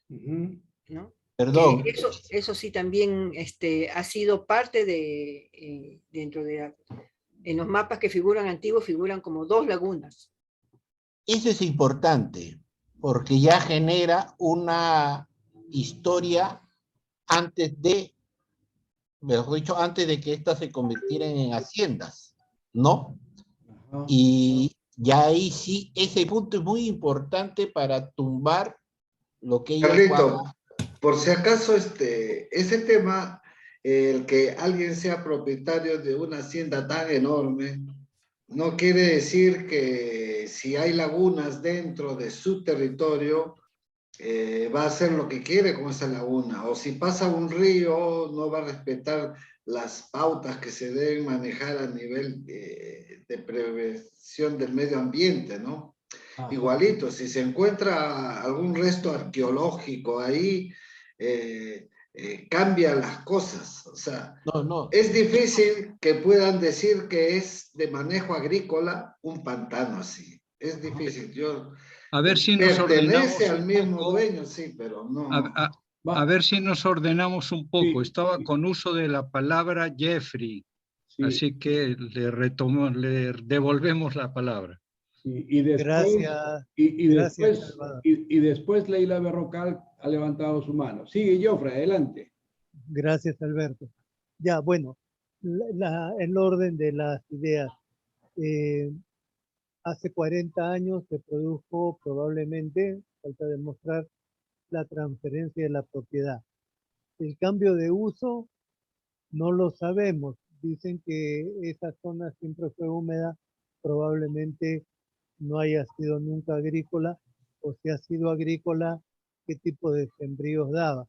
¿no? Perdón. Que eso sí también ha sido parte de, dentro de, en los mapas que figuran antiguos, figuran como 2 lagunas. Eso es importante, porque ya genera una historia antes de, mejor dicho, antes de que éstas se convirtieran en haciendas, ¿no? Y ya ahí sí, ese punto es muy importante para tumbar lo que ellos... Carlito, por si acaso ese tema, el que alguien sea propietario de una hacienda tan enorme, no quiere decir que si hay lagunas dentro de su territorio, va a hacer lo que quiere con esa laguna. O si pasa un río, no va a respetar las pautas que se deben manejar a nivel de prevención del medio ambiente, ¿no? Ajá. Igualito, si se encuentra algún resto arqueológico ahí, cambia las cosas. O sea, es difícil que puedan decir que es de manejo agrícola un pantano así. Es difícil. A ver si nos ordenamos al mismo dueño, sí, pero no. A ver si nos ordenamos un poco. Estaba con uso de la palabra Jeffrey, así que le devolvemos la palabra. Sí, y después, Gracias, después Leila Berrocal ha levantado su mano. Sigue, Jofre, adelante. Gracias, Alberto. Ya, bueno, el orden de las ideas. Hace 40 años se produjo probablemente, falta demostrar, la transferencia de la propiedad. El cambio de uso no lo sabemos. dicen que esa zona siempre fue húmeda, probablemente no haya sido nunca agrícola, o si ha sido agrícola, qué tipo de sembríos daba.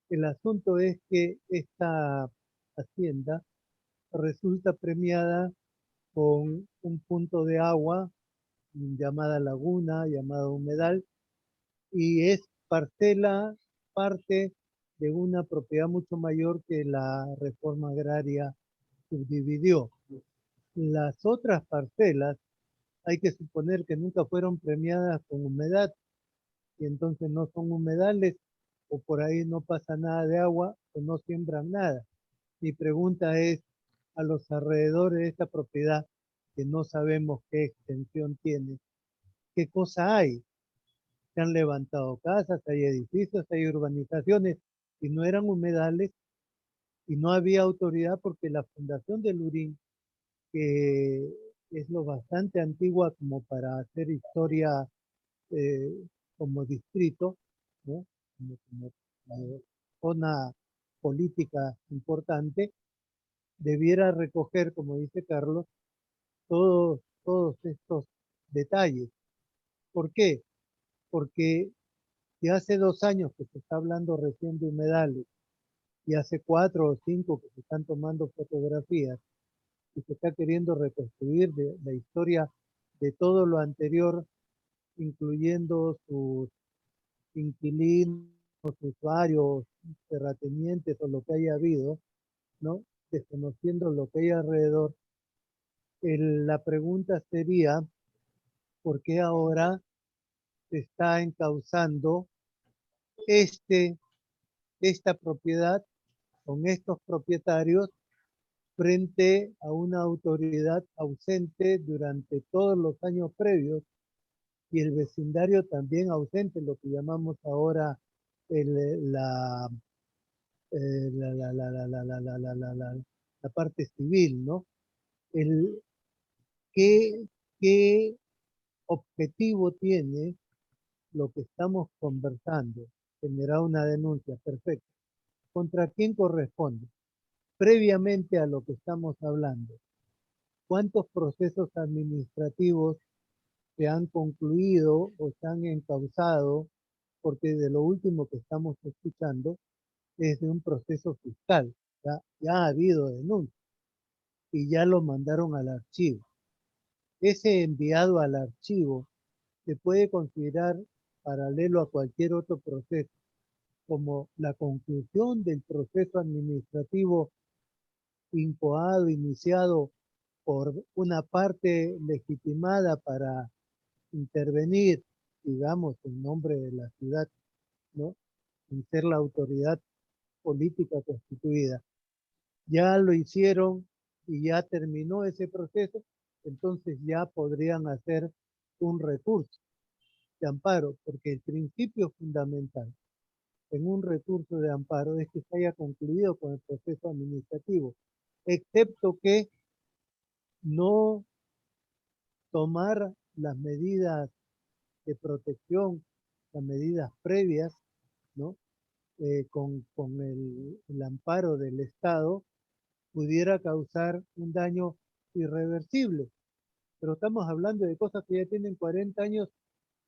El asunto es que esta hacienda resulta premiada con un punto de agua llamada laguna, llamada humedal, y es parcela, parte de una propiedad mucho mayor que la reforma agraria subdividió. Las otras parcelas hay que suponer que nunca fueron premiadas con humedad y entonces no son humedales o por ahí no pasa nada de agua o no siembran nada. Mi pregunta es a los alrededores de esta propiedad que no sabemos qué extensión tiene, ¿qué cosa hay? Se han levantado casas, hay edificios, hay urbanizaciones y no eran humedales y no había autoridad porque la fundación de Lurín, que es lo bastante antigua como para hacer historia eh, como distrito, ¿no? Como zona política importante, debiera recoger, como dice Carlos, todos estos detalles. ¿Por qué? Porque si hace 2 años que se está hablando recién de humedales y hace 4 o 5 que se están tomando fotografías y se está queriendo reconstruir la historia de todo lo anterior, incluyendo sus inquilinos, usuarios, terratenientes o lo que haya habido, ¿no? Desconociendo lo que hay alrededor, la pregunta sería, ¿por qué ahora se está encauzando esta propiedad con estos propietarios frente a una autoridad ausente durante todos los años previos y el vecindario también ausente, lo que llamamos ahora la, la parte civil, ¿no? El, ¿qué, qué objetivo tiene lo que estamos conversando? Generar una denuncia, perfecto. ¿Contra quién corresponde? Previamente a lo que estamos hablando, ¿cuántos procesos administrativos se han concluido o se han encauzado? Porque de lo último que estamos escuchando es de un proceso fiscal. Ya ha habido denuncia y ya lo mandaron al archivo. Ese enviado al archivo se puede considerar paralelo a cualquier otro proceso, como la conclusión del proceso administrativo incoado, iniciado por una parte legitimada para intervenir, digamos, en nombre de la ciudad, ¿no? Sin ser la autoridad política constituida. Ya lo hicieron y ya terminó ese proceso, entonces ya podrían hacer un recurso de amparo, porque el principio fundamental en un recurso de amparo es que se haya concluido con el proceso administrativo, excepto que no tomar las medidas de protección, las medidas previas, ¿no? Con el amparo del Estado, pudiera causar un daño irreversible. Pero estamos hablando de cosas que ya tienen 40 años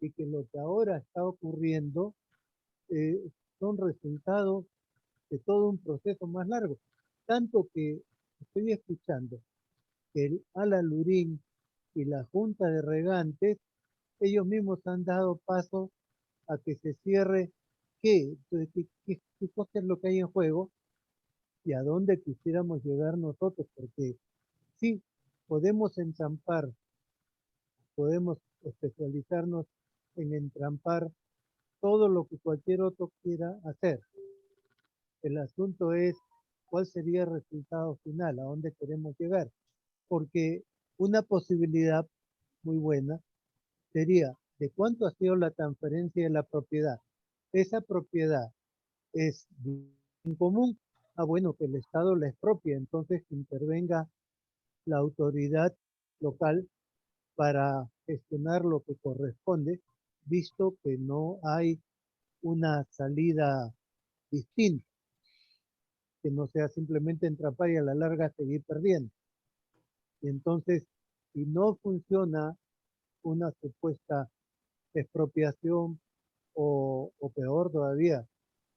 y que lo que ahora está ocurriendo eh, son resultados de todo un proceso más largo. Tanto que estoy escuchando que el Ala Lurín y la Junta de Regantes, ellos mismos han dado paso a que se cierre entonces, ¿qué cosa es lo que hay en juego y a dónde quisiéramos llegar nosotros? Porque sí, podemos entrampar, podemos especializarnos en entrampar todo lo que cualquier otro quiera hacer. El asunto es cuál sería el resultado final, a dónde queremos llegar. Porque una posibilidad muy buena sería de cuánto ha sido la transferencia de la propiedad. Esa propiedad es en común. Ah, bueno, que el Estado la expropia, entonces que intervenga la autoridad local para gestionar lo que corresponde, visto que no hay una salida distinta. que no sea simplemente entrampar y a la larga seguir perdiendo. Y entonces, si no funciona una supuesta expropiación o peor todavía,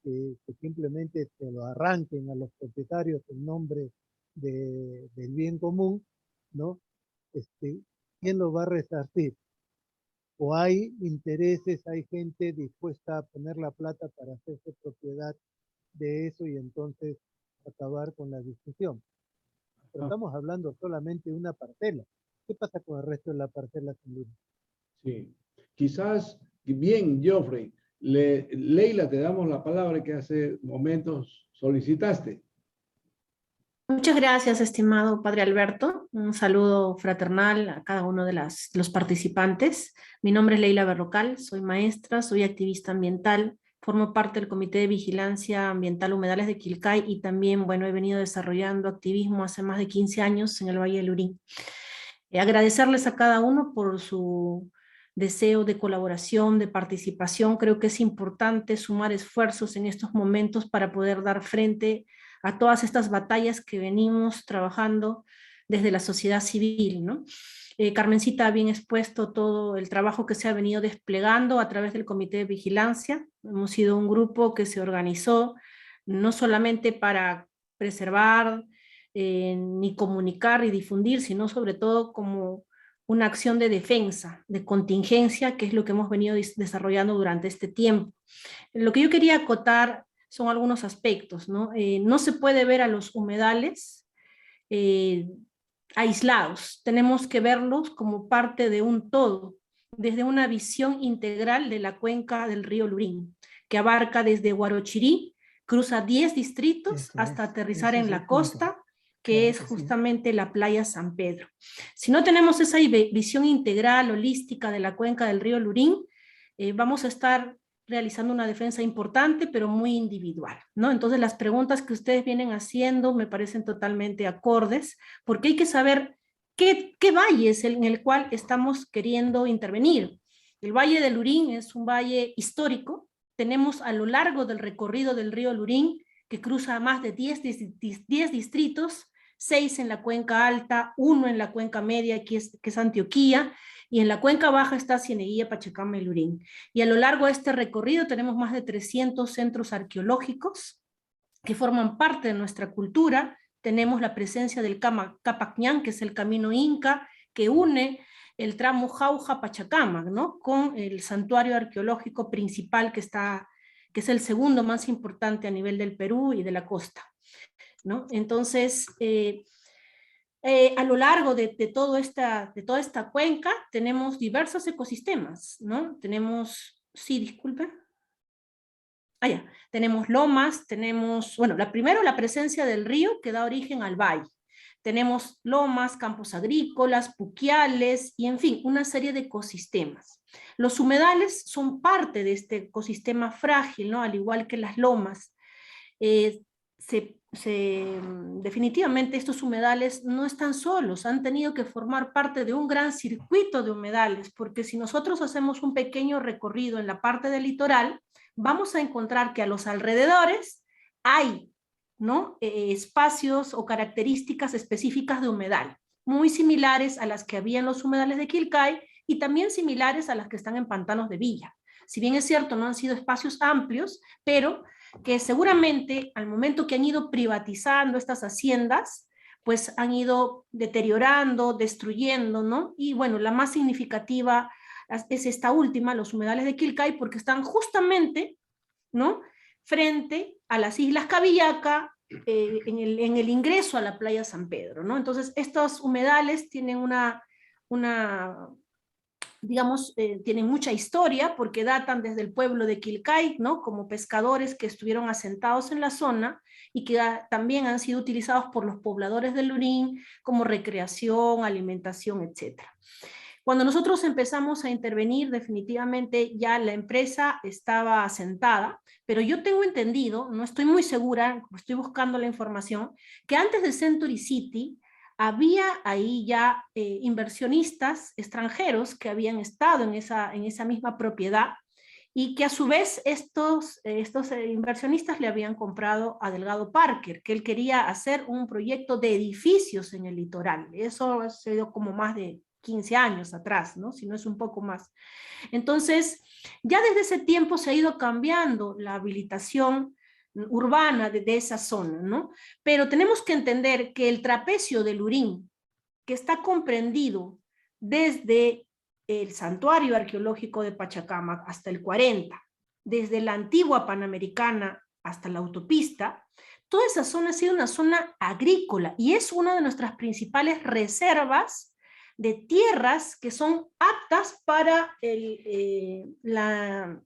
que simplemente se lo arranquen a los propietarios en nombre del bien común, ¿no? ¿Quién lo va a resarcir? O hay intereses, hay gente dispuesta a poner la plata para hacerse propiedad de eso y entonces acabar con la discusión. Pero estamos hablando solamente de una parcela. ¿Qué pasa con el resto de la parcela, señor? Sí, quizás, bien, Geoffrey, Leila, te damos la palabra que hace momentos solicitaste. Muchas gracias, estimado padre Alberto. Un saludo fraternal a cada uno de los participantes. Mi nombre es Leila Berrocal, soy maestra, soy activista ambiental, formo parte del Comité de Vigilancia Ambiental Humedales de Quilcay y también, bueno, he venido desarrollando activismo hace más de 15 años en el Valle del Lurín. Agradecerles a cada uno por su deseo de colaboración, de participación. Creo que es importante sumar esfuerzos en estos momentos para poder dar frente a todas estas batallas que venimos trabajando desde la sociedad civil, ¿no? Carmencita ha bien expuesto todo el trabajo que se ha venido desplegando a través del Comité de Vigilancia. Hemos sido un grupo que se organizó no solamente para preservar, ni comunicar y difundir, sino sobre todo como una acción de defensa, de contingencia, que es lo que hemos venido desarrollando durante este tiempo. Lo que yo quería acotar son algunos aspectos, ¿no? No se puede ver a los humedales aislados, tenemos que verlos como parte de un todo, desde una visión integral de la cuenca del río Lurín, que abarca desde Huarochirí, cruza 10 distritos hasta aterrizar en la costa, que es justamente la playa San Pedro. Si no tenemos esa visión integral, holística de la cuenca del río Lurín, vamos a estar realizando una defensa importante, pero muy individual, ¿no? Entonces las preguntas que ustedes vienen haciendo me parecen totalmente acordes, porque hay que saber qué valle es en el cual estamos queriendo intervenir. El Valle del Lurín es un valle histórico, tenemos a lo largo del recorrido del río Lurín, que cruza más de 10 distritos, 6 en la cuenca alta, 1 en la cuenca media, que es Antioquía, y en la cuenca baja está Cieneguilla, Pachacama y Lurín. Y a lo largo de este recorrido tenemos más de 300 centros arqueológicos que forman parte de nuestra cultura. Tenemos la presencia del Capacñán, que es el camino inca, que une el tramo Jauja-Pachacama, ¿no? Con el santuario arqueológico principal que es el segundo más importante a nivel del Perú y de la costa, ¿no? Entonces, a lo largo de toda esta cuenca tenemos diversos ecosistemas, ¿no? Tenemos, sí, disculpen. Tenemos lomas, tenemos, bueno, primero la presencia del río que da origen al valle. Tenemos lomas, campos agrícolas, puquiales y, en fin, una serie de ecosistemas. Los humedales son parte de este ecosistema frágil, ¿no? Al igual que las lomas. Definitivamente estos humedales no están solos, han tenido que formar parte de un gran circuito de humedales, porque si nosotros hacemos un pequeño recorrido en la parte del litoral, vamos a encontrar que a los alrededores hay, ¿no? Espacios o características específicas de humedal, muy similares a las que había en los humedales de Quilcay y también similares a las que están en pantanos de Villa. Si bien es cierto, no han sido espacios amplios, pero que seguramente al momento que han ido privatizando estas haciendas, pues han ido deteriorando, destruyendo, ¿no? Y bueno, la más significativa es esta última, los humedales de Quilcay, porque están justamente, ¿no? Frente a las Islas Cabillaca, en el ingreso a la playa San Pedro, ¿no? Entonces, estos humedales tienen digamos, tienen mucha historia porque datan desde el pueblo de Quilcay, ¿no? Como pescadores que estuvieron asentados en la zona y que también han sido utilizados por los pobladores del Lurín como recreación, alimentación, etc. Cuando nosotros empezamos a intervenir, definitivamente ya la empresa estaba asentada, pero yo tengo entendido, no estoy muy segura, estoy buscando la información, que antes de Century City había ahí ya inversionistas extranjeros que habían estado en esa misma propiedad y que a su vez estos inversionistas le habían comprado a Delgado Parker, que él quería hacer un proyecto de edificios en el litoral. Eso ha sido como más de 15 años atrás, ¿no? Si no es un poco más. Entonces, ya desde ese tiempo se ha ido cambiando la habilitación urbana de esa zona, ¿no? Pero tenemos que entender que el trapecio de Lurín, que está comprendido desde el santuario arqueológico de Pachacamac hasta el 40, desde la antigua Panamericana hasta la autopista, toda esa zona ha sido una zona agrícola y es una de nuestras principales reservas de tierras que son aptas para la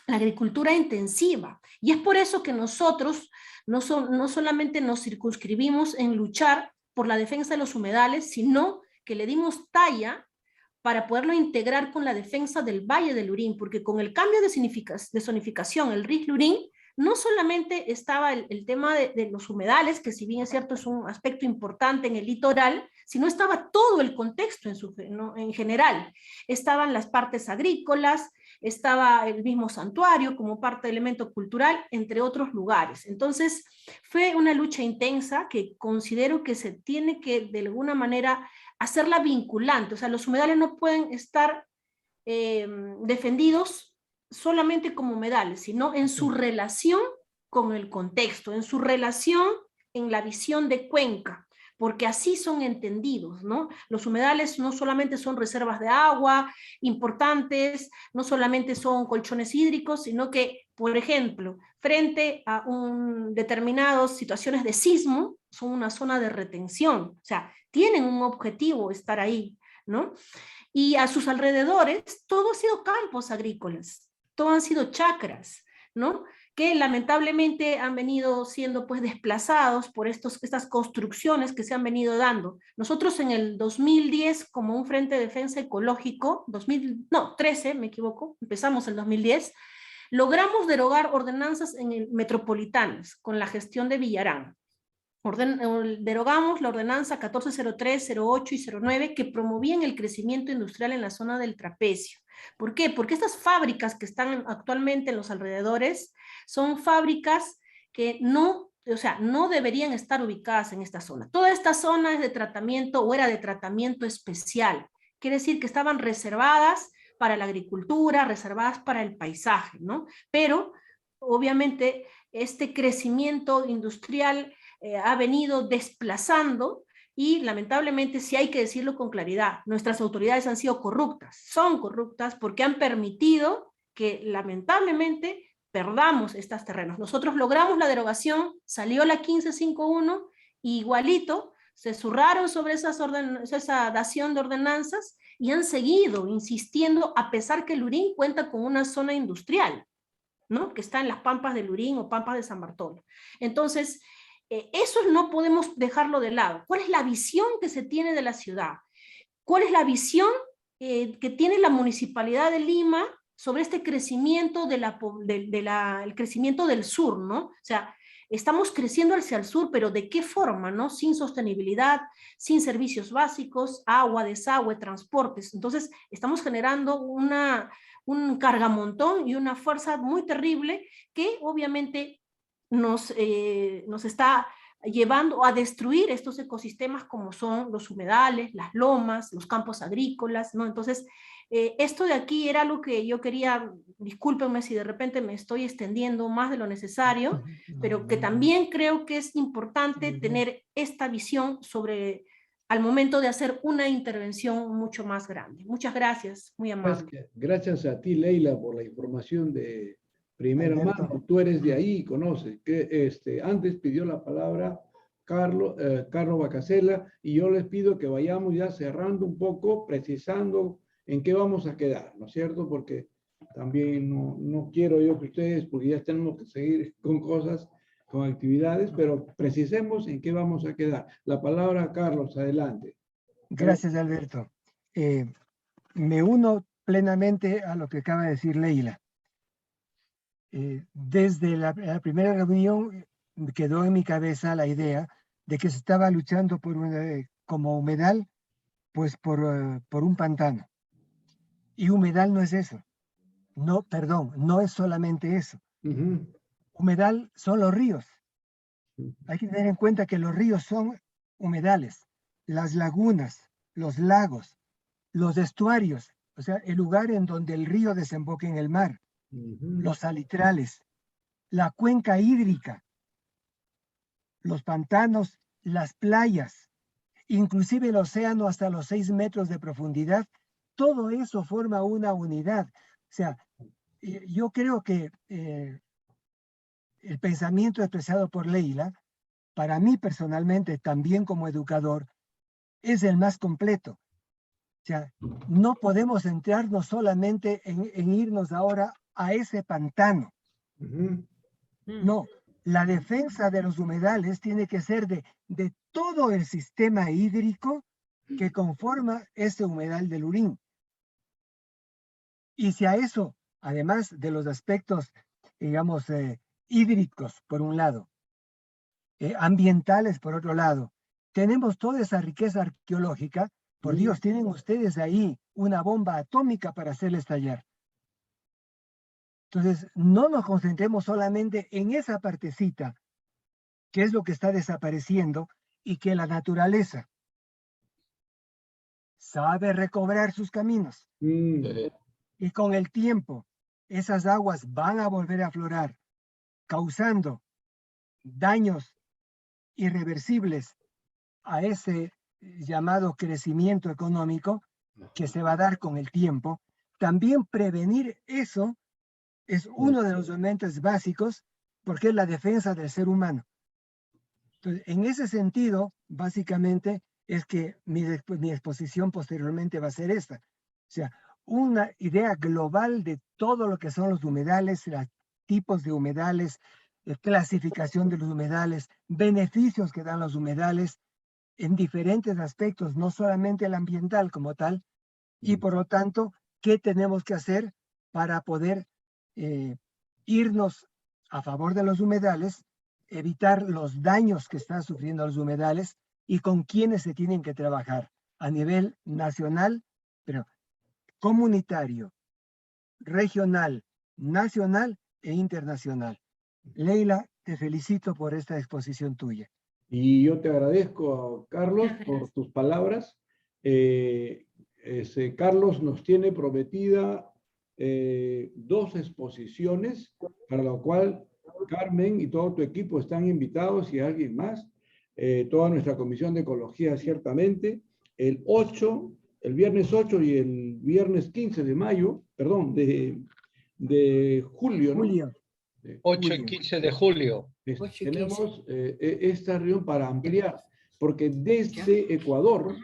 agricultura intensiva. Y es por eso que nosotros no solamente nos circunscribimos en luchar por la defensa de los humedales, sino que le dimos talla para poderlo integrar con la defensa del Valle del Lurín, porque con el cambio de zonificación, el RIS Lurín, no solamente estaba el tema de los humedales, que si bien es cierto es un aspecto importante en el litoral, sino estaba todo el contexto en general. Estaban las partes agrícolas, estaba el mismo santuario como parte de elemento cultural, entre otros lugares. Entonces, fue una lucha intensa que considero que se tiene que, de alguna manera, hacerla vinculante. O sea, los humedales no pueden estar defendidos solamente como humedales, sino en su relación con el contexto, en su relación en la visión de cuenca, porque así son entendidos, ¿no? Los humedales no solamente son reservas de agua importantes, no solamente son colchones hídricos, sino que, por ejemplo, frente a determinadas situaciones de sismo, son una zona de retención, o sea, tienen un objetivo estar ahí, ¿no? Y a sus alrededores, todo ha sido campos agrícolas, todo han sido chacras, ¿no? Que lamentablemente han venido siendo pues desplazados por estas construcciones que se han venido dando. Nosotros en el 2010, como un Frente de Defensa Ecológico, 13, me equivoco, empezamos en 2010, logramos derogar ordenanzas metropolitanas con la gestión de Villarán. Derogamos la ordenanza 1403, 08 y 09 que promovían el crecimiento industrial en la zona del trapecio. ¿Por qué? Porque estas fábricas que están actualmente en los alrededores son fábricas que no deberían estar ubicadas en esta zona. Toda esta zona es de tratamiento o era de tratamiento especial. Quiere decir que estaban reservadas para la agricultura, reservadas para el paisaje, ¿no? Pero, obviamente, este crecimiento industrial ha venido desplazando y lamentablemente, sí hay que decirlo con claridad, nuestras autoridades han sido corruptas, son corruptas porque han permitido que lamentablemente perdamos estos terrenos. Nosotros logramos la derogación, salió la 1551 y igualito se zurraron sobre esa dación de ordenanzas y han seguido insistiendo a pesar que Lurín cuenta con una zona industrial, ¿no? Que está en las pampas de Lurín o pampas de San Bartolo. Entonces, eso no podemos dejarlo de lado. ¿Cuál es la visión que se tiene de la ciudad? ¿Cuál es la visión que tiene la Municipalidad de Lima sobre este crecimiento, el crecimiento del sur, ¿no? O sea, estamos creciendo hacia el sur, pero ¿de qué forma, no? Sin sostenibilidad, sin servicios básicos, agua, desagüe, transportes. Entonces, estamos generando un cargamontón y una fuerza muy terrible que obviamente nos está llevando a destruir estos ecosistemas como son los humedales, las lomas, los campos agrícolas, ¿no? Entonces, esto de aquí era lo que yo quería, discúlpenme si de repente me estoy extendiendo más de lo necesario, pero que también creo que es importante tener esta visión sobre al momento de hacer una intervención mucho más grande. Muchas gracias, muy amable. Gracias a ti, Leila, por la información de primera mano. Tú eres de ahí y conoces. Antes pidió la palabra Carlos Bacasela y yo les pido que vayamos ya cerrando un poco, precisando en qué vamos a quedar, ¿no es cierto? Porque también no quiero yo que ustedes, porque ya tenemos que seguir con cosas, con actividades, pero precisemos en qué vamos a quedar. La palabra a Carlos, adelante. Gracias, Alberto. Me uno plenamente a lo que acaba de decir Leila. Desde la primera reunión quedó en mi cabeza la idea de que se estaba luchando como humedal, pues por un pantano. Y humedal no es eso. No, perdón, no es solamente eso. Ujú. Humedal son los ríos. Ujú. Hay que tener en cuenta que los ríos son humedales, las lagunas, los lagos, los estuarios, o sea, el lugar en donde el río desemboca en el mar, Ujú. los salitrales, la cuenca hídrica, los pantanos, las playas, inclusive el océano hasta los 6 metros de profundidad, todo eso forma una unidad. O sea, yo creo que el pensamiento expresado por Leila, para mí personalmente, también como educador, es el más completo. O sea, no podemos centrarnos solamente en irnos ahora a ese pantano. Ujú. No, la defensa de los humedales tiene que ser de todo el sistema hídrico que conforma ese humedal del Lurín. Y si a eso, además de los aspectos, digamos, hídricos, por un lado, ambientales, por otro lado, tenemos toda esa riqueza arqueológica, por Dios, tienen ustedes ahí una bomba atómica para hacerla estallar. Entonces, no nos concentremos solamente en esa partecita, que es lo que está desapareciendo y que la naturaleza sabe recobrar sus caminos. Y con el tiempo, esas aguas van a volver a aflorar, causando daños irreversibles a ese llamado crecimiento económico que se va a dar con el tiempo. También prevenir eso es uno de los elementos básicos porque es la defensa del ser humano. Entonces, en ese sentido, básicamente, es que mi exposición posteriormente va a ser esta. O sea, una idea global de todo lo que son los humedales, los tipos de humedales, clasificación de los humedales, beneficios que dan los humedales en diferentes aspectos, no solamente el ambiental como tal, y por lo tanto, ¿qué tenemos que hacer para poder irnos a favor de los humedales, evitar los daños que están sufriendo los humedales y con quiénes se tienen que trabajar a nivel nacional, pero comunitario, regional, nacional e internacional? Leila, te felicito por esta exposición tuya. Y yo te agradezco, Carlos, por tus palabras. Carlos nos tiene prometida 2 exposiciones, para lo cual Carmen y todo tu equipo están invitados y alguien más, toda nuestra comisión de ecología ciertamente, el viernes 8 y el viernes 15 de mayo, perdón, de julio, ¿no? Julio. 8 y 15 de julio. Tenemos esta reunión para ampliar, porque desde Ecuador,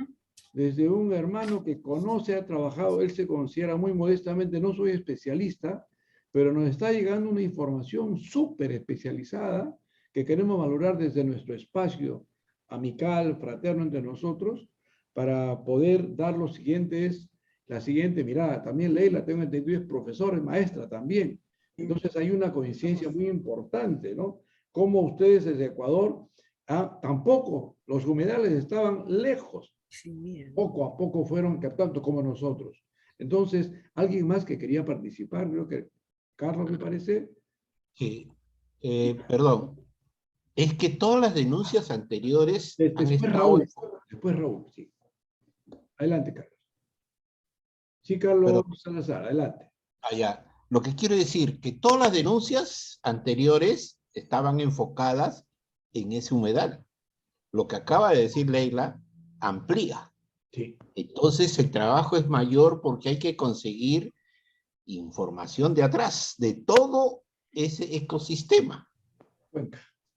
desde un hermano que conoce, ha trabajado, él se considera muy modestamente, no soy especialista, pero nos está llegando una información súper especializada que queremos valorar desde nuestro espacio amical, fraterno entre nosotros, para poder dar la siguiente mirada. También Leila, tengo entendido, es profesora, es maestra también. Entonces hay una coincidencia muy importante, ¿no? Como ustedes desde Ecuador, tampoco los humedales estaban lejos. Poco a poco fueron captando como nosotros. Entonces, alguien más que quería participar, creo que Carlos, me parece. Sí. Perdón. Es que todas las denuncias anteriores han Después estado... Raúl, sí. Adelante, Carlos. Sí, Carlos Salazar, adelante. Allá. Lo que quiero decir, que todas las denuncias anteriores estaban enfocadas en ese humedal. Lo que acaba de decir Leila amplía. Sí. Entonces el trabajo es mayor porque hay que conseguir información de atrás, de todo ese ecosistema,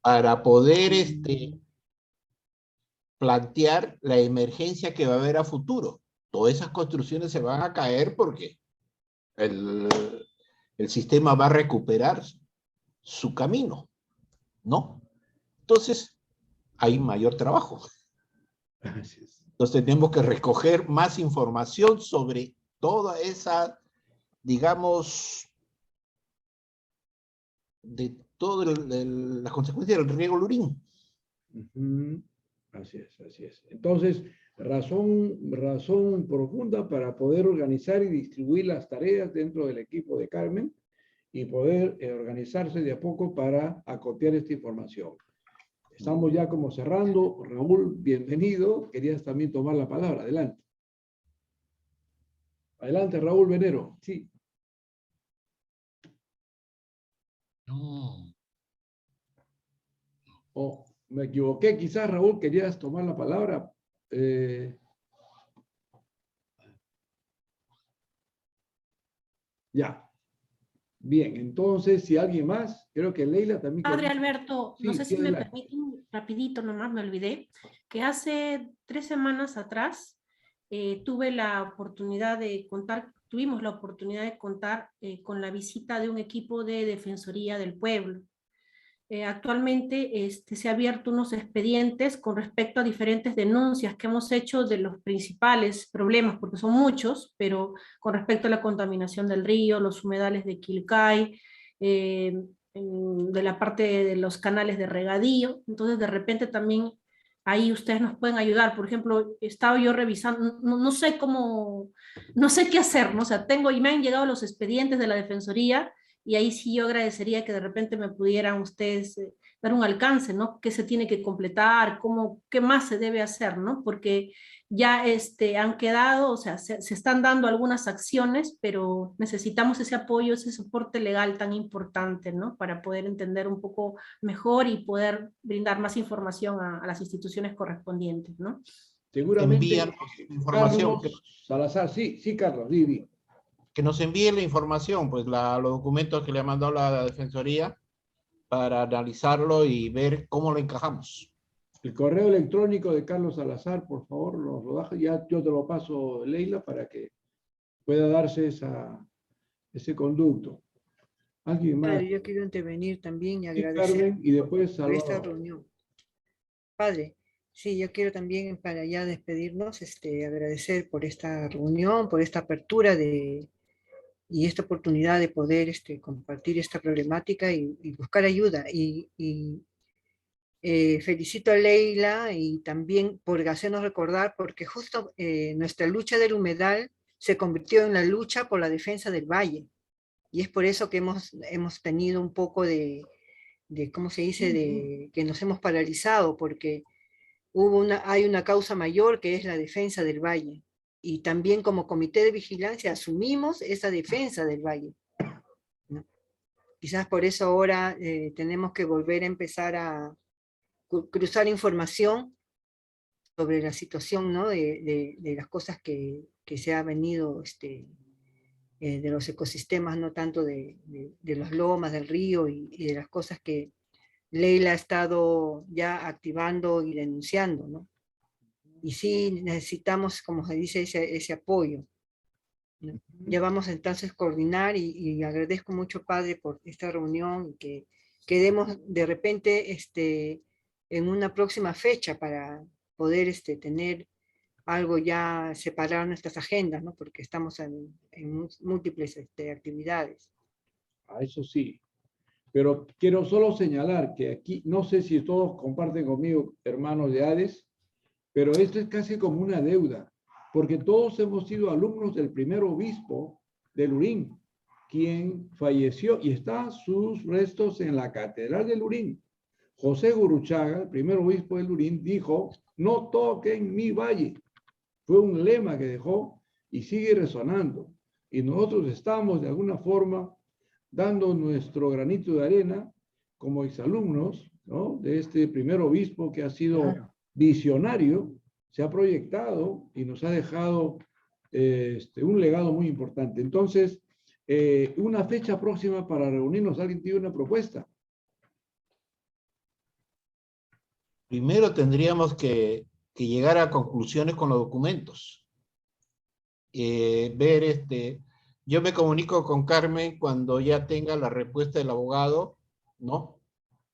para poder plantear la emergencia que va a haber a futuro. Todas esas construcciones se van a caer porque el sistema va a recuperar su camino, ¿no? Entonces, hay mayor trabajo. Entonces, tenemos que recoger más información sobre toda esa, digamos, de todas las consecuencias del riego Lurín. Así es, así es. Entonces, razón profunda para poder organizar y distribuir las tareas dentro del equipo de Carmen y poder organizarse de a poco para acopiar esta información. Estamos ya como cerrando. Raúl, bienvenido. Querías también tomar la palabra. Adelante. Adelante, Raúl Venero. Sí. No. Oh, me equivoqué. Quizás, Raúl, querías tomar la palabra. Ya. Bien, entonces, si alguien más, creo que Leila también... Padre Alberto, no Sí, sé sí, si me adelante. permiten, rapidito nomás me olvidé, que hace 3 semanas atrás tuvimos la oportunidad de contar con la visita de un equipo de Defensoría del Pueblo. Actualmente se ha abierto unos expedientes con respecto a diferentes denuncias que hemos hecho de los principales problemas, porque son muchos, pero con respecto a la contaminación del río, los humedales de Quilcay, de la parte de los canales de regadío. Entonces de repente también ahí ustedes nos pueden ayudar. Por ejemplo, he estado yo revisando, no sé cómo, no sé qué hacer, ¿no? O sea, y me han llegado los expedientes de la Defensoría, y ahí sí yo agradecería que de repente me pudieran ustedes dar un alcance, ¿no? ¿Qué se tiene que completar? ¿Qué más se debe hacer, ¿no? Porque ya han quedado, o sea, se están dando algunas acciones, pero necesitamos ese apoyo, ese soporte legal tan importante, ¿no? Para poder entender un poco mejor y poder brindar más información a las instituciones correspondientes, ¿no? Seguramente, Envíanos información. Carlos Salazar, sí, Carlos, Vivi. Que nos envíe la información, pues los documentos que le ha mandado la Defensoría para analizarlo y ver cómo lo encajamos. El correo electrónico de Carlos Salazar, por favor, lo baja. Ya yo te lo paso, Leila, para que pueda darse ese conducto. ¿Alguien más? Padre, yo quiero intervenir también y Sí, agradecer Carmen, y después por esta Salvador. reunión. Padre, sí, yo quiero también, para ya despedirnos, agradecer por esta reunión, por esta apertura y esta oportunidad de poder compartir esta problemática y buscar ayuda. Felicito a Leila y también por hacernos recordar, porque justo nuestra lucha del humedal se convirtió en la lucha por la defensa del valle. Y es por eso que hemos tenido un poco de ¿cómo se dice?, que nos hemos paralizado, porque hay una causa mayor que es la defensa del valle. Y también como comité de vigilancia asumimos esa defensa del valle, ¿no? Quizás por eso ahora tenemos que volver a empezar a cruzar información sobre la situación, ¿no?, de las cosas que se ha venido de los ecosistemas, no tanto de las lomas, del río y de las cosas que Leila ha estado ya activando y denunciando, ¿no? Y sí necesitamos, como se dice, ese apoyo, ¿no? Ya vamos entonces a coordinar y agradezco mucho, Padre, por esta reunión y que quedemos de repente en una próxima fecha para poder tener algo ya separar nuestras agendas, ¿no? Porque estamos en múltiples actividades. Eso sí. Pero quiero solo señalar que aquí, no sé si todos comparten conmigo, hermanos de Hades, pero esto es casi como una deuda, porque todos hemos sido alumnos del primer obispo de Lurín, quien falleció y están sus restos en la catedral de Lurín. José Gurruchaga, el primer obispo de Lurín, dijo: no toquen mi valle. Fue un lema que dejó y sigue resonando. Y nosotros estamos de alguna forma dando nuestro granito de arena como exalumnos, ¿no?, de este primer obispo que ha sido visionario, se ha proyectado y nos ha dejado un legado muy importante. Entonces, una fecha próxima para reunirnos. ¿Alguien tiene una propuesta? Primero tendríamos que llegar a conclusiones con los documentos. Yo me comunico con Carmen cuando ya tenga la respuesta del abogado, ¿no?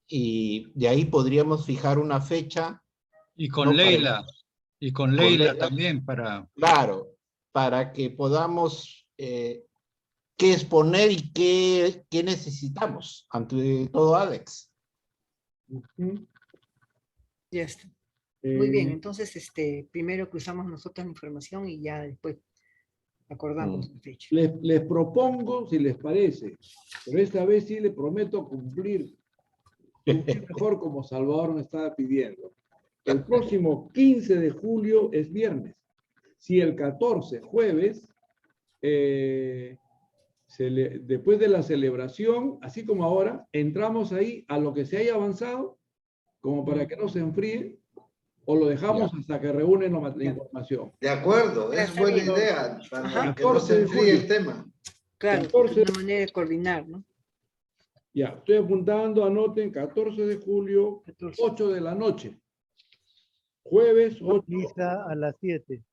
Y de ahí podríamos fijar una fecha. Y con ¿no?, Leila. Y con Leila también para... Claro, para que podamos qué exponer y qué necesitamos, ante todo, Alex. Ya está. Muy bien, entonces primero cruzamos nosotros la información y ya después acordamos la fecha. Les propongo, si les parece, pero esta vez sí les prometo cumplir mejor como Salvador me estaba pidiendo. El próximo 15 de julio es viernes. Si el 14, jueves, después de la celebración, así como ahora, entramos ahí a lo que se haya avanzado, como para que no se enfríe, o lo dejamos hasta que reúnen la información. De acuerdo, es buena idea para que no se enfríe el tema. Claro, 14, una manera de coordinar, ¿no? Ya, estoy apuntando, anoten, 14 de julio, 8 de la noche. Jueves, 8. Misa a las 7.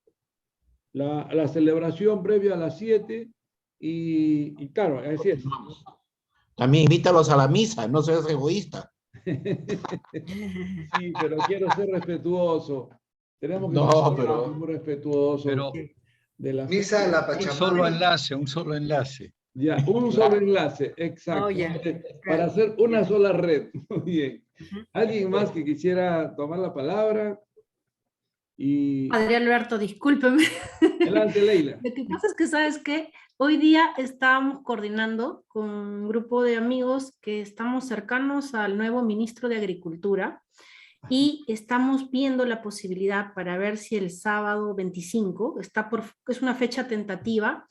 La celebración previa a las 7 y claro, así es. También invítalos a la misa, no seas egoísta. Sí, pero quiero ser respetuoso. Tenemos que No, ser pero... muy respetuosos Pero de la Misa a la un Pachamama. solo enlace, un solo enlace. Ya, un solo enlace, exacto. Oh, ya. Para hacer una sola red. Muy bien. ¿Alguien más que quisiera tomar la palabra? Y Padre Alberto, discúlpeme. adelante, Leila. Lo que pasa es que, ¿sabes qué? Hoy día estábamos coordinando con un grupo de amigos que estamos cercanos al nuevo ministro de Agricultura y estamos viendo la posibilidad para ver si el sábado 25, es una fecha tentativa,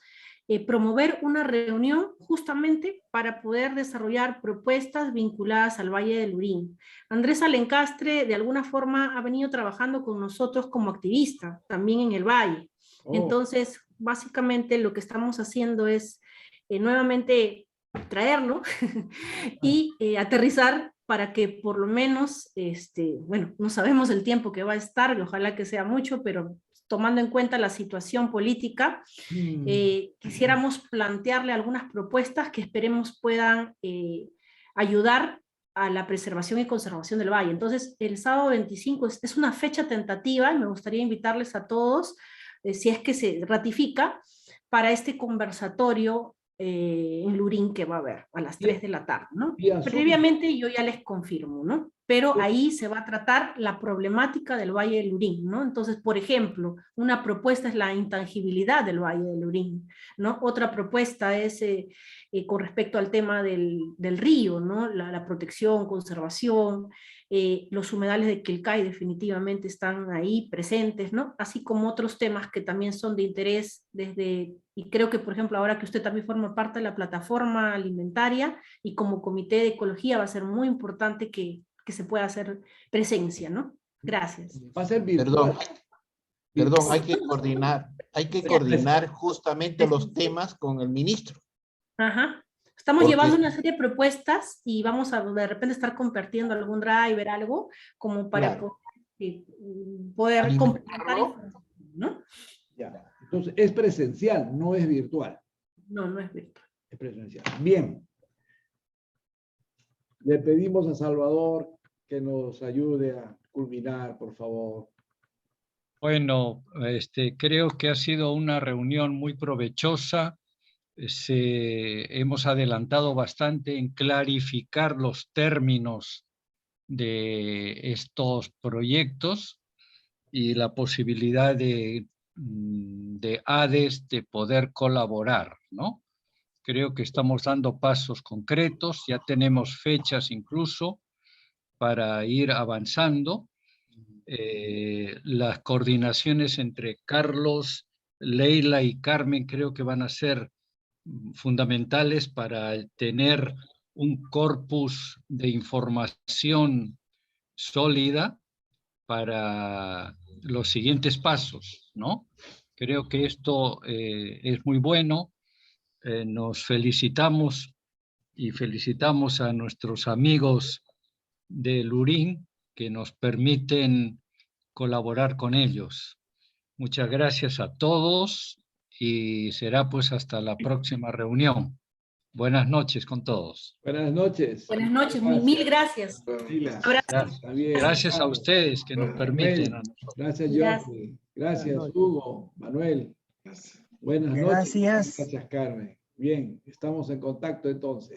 promover una reunión justamente para poder desarrollar propuestas vinculadas al Valle del Lurín. Andrés Alencastre de alguna forma ha venido trabajando con nosotros como activista, también en el Valle. Entonces, básicamente lo que estamos haciendo es nuevamente traerlo y aterrizar para que por lo menos, bueno, no sabemos el tiempo que va a estar, y ojalá que sea mucho, pero tomando en cuenta la situación política, quisiéramos plantearle algunas propuestas que esperemos puedan ayudar a la preservación y conservación del valle. Entonces, el sábado 25 es una fecha tentativa y me gustaría invitarles a todos, si es que se ratifica, para este conversatorio en Lurín que va a haber a las 3 de la tarde, ¿no? Previamente yo ya les confirmo, ¿no? Pero ahí se va a tratar la problemática del Valle del Lurín, ¿no? Entonces, por ejemplo, una propuesta es la intangibilidad del Valle del Lurín, ¿no? Otra propuesta es con respecto al tema del río, ¿no? La protección, conservación, los humedales de Quilcay definitivamente están ahí presentes, ¿no? Así como otros temas que también son de interés y creo que, por ejemplo, ahora que usted también forma parte de la plataforma alimentaria y como comité de ecología va a ser muy importante que se pueda hacer presencia, ¿no? Gracias. Va a ser virtual. Perdón, hay que coordinar justamente los temas con el ministro. Ajá. Estamos llevando una serie de propuestas y vamos a de repente estar compartiendo algún driver, algo, como para poder complementar información, ¿no? Ya. Entonces, es presencial, no es virtual. No, no es virtual. Es presencial. Bien. Le pedimos a Salvador que nos ayude a culminar, por favor. Bueno, creo que ha sido una reunión muy provechosa. Hemos adelantado bastante en clarificar los términos de estos proyectos y la posibilidad de ADES de poder colaborar, ¿no? Creo que estamos dando pasos concretos, ya tenemos fechas incluso para ir avanzando. Las coordinaciones entre Carlos, Leila y Carmen creo que van a ser fundamentales para tener un corpus de información sólida para los siguientes pasos, ¿no? Creo que esto es muy bueno. Nos felicitamos y felicitamos a nuestros amigos de Lurín que nos permiten colaborar con ellos. Muchas gracias a todos y será pues hasta la próxima reunión. Buenas noches con todos. Buenas noches. Buenas noches, mil gracias. Gracias a ustedes que nos permiten. Gracias, Jorge. Gracias, Hugo, Manuel. Buenas noches. Gracias. Gracias, Carmen. Bien, estamos en contacto entonces.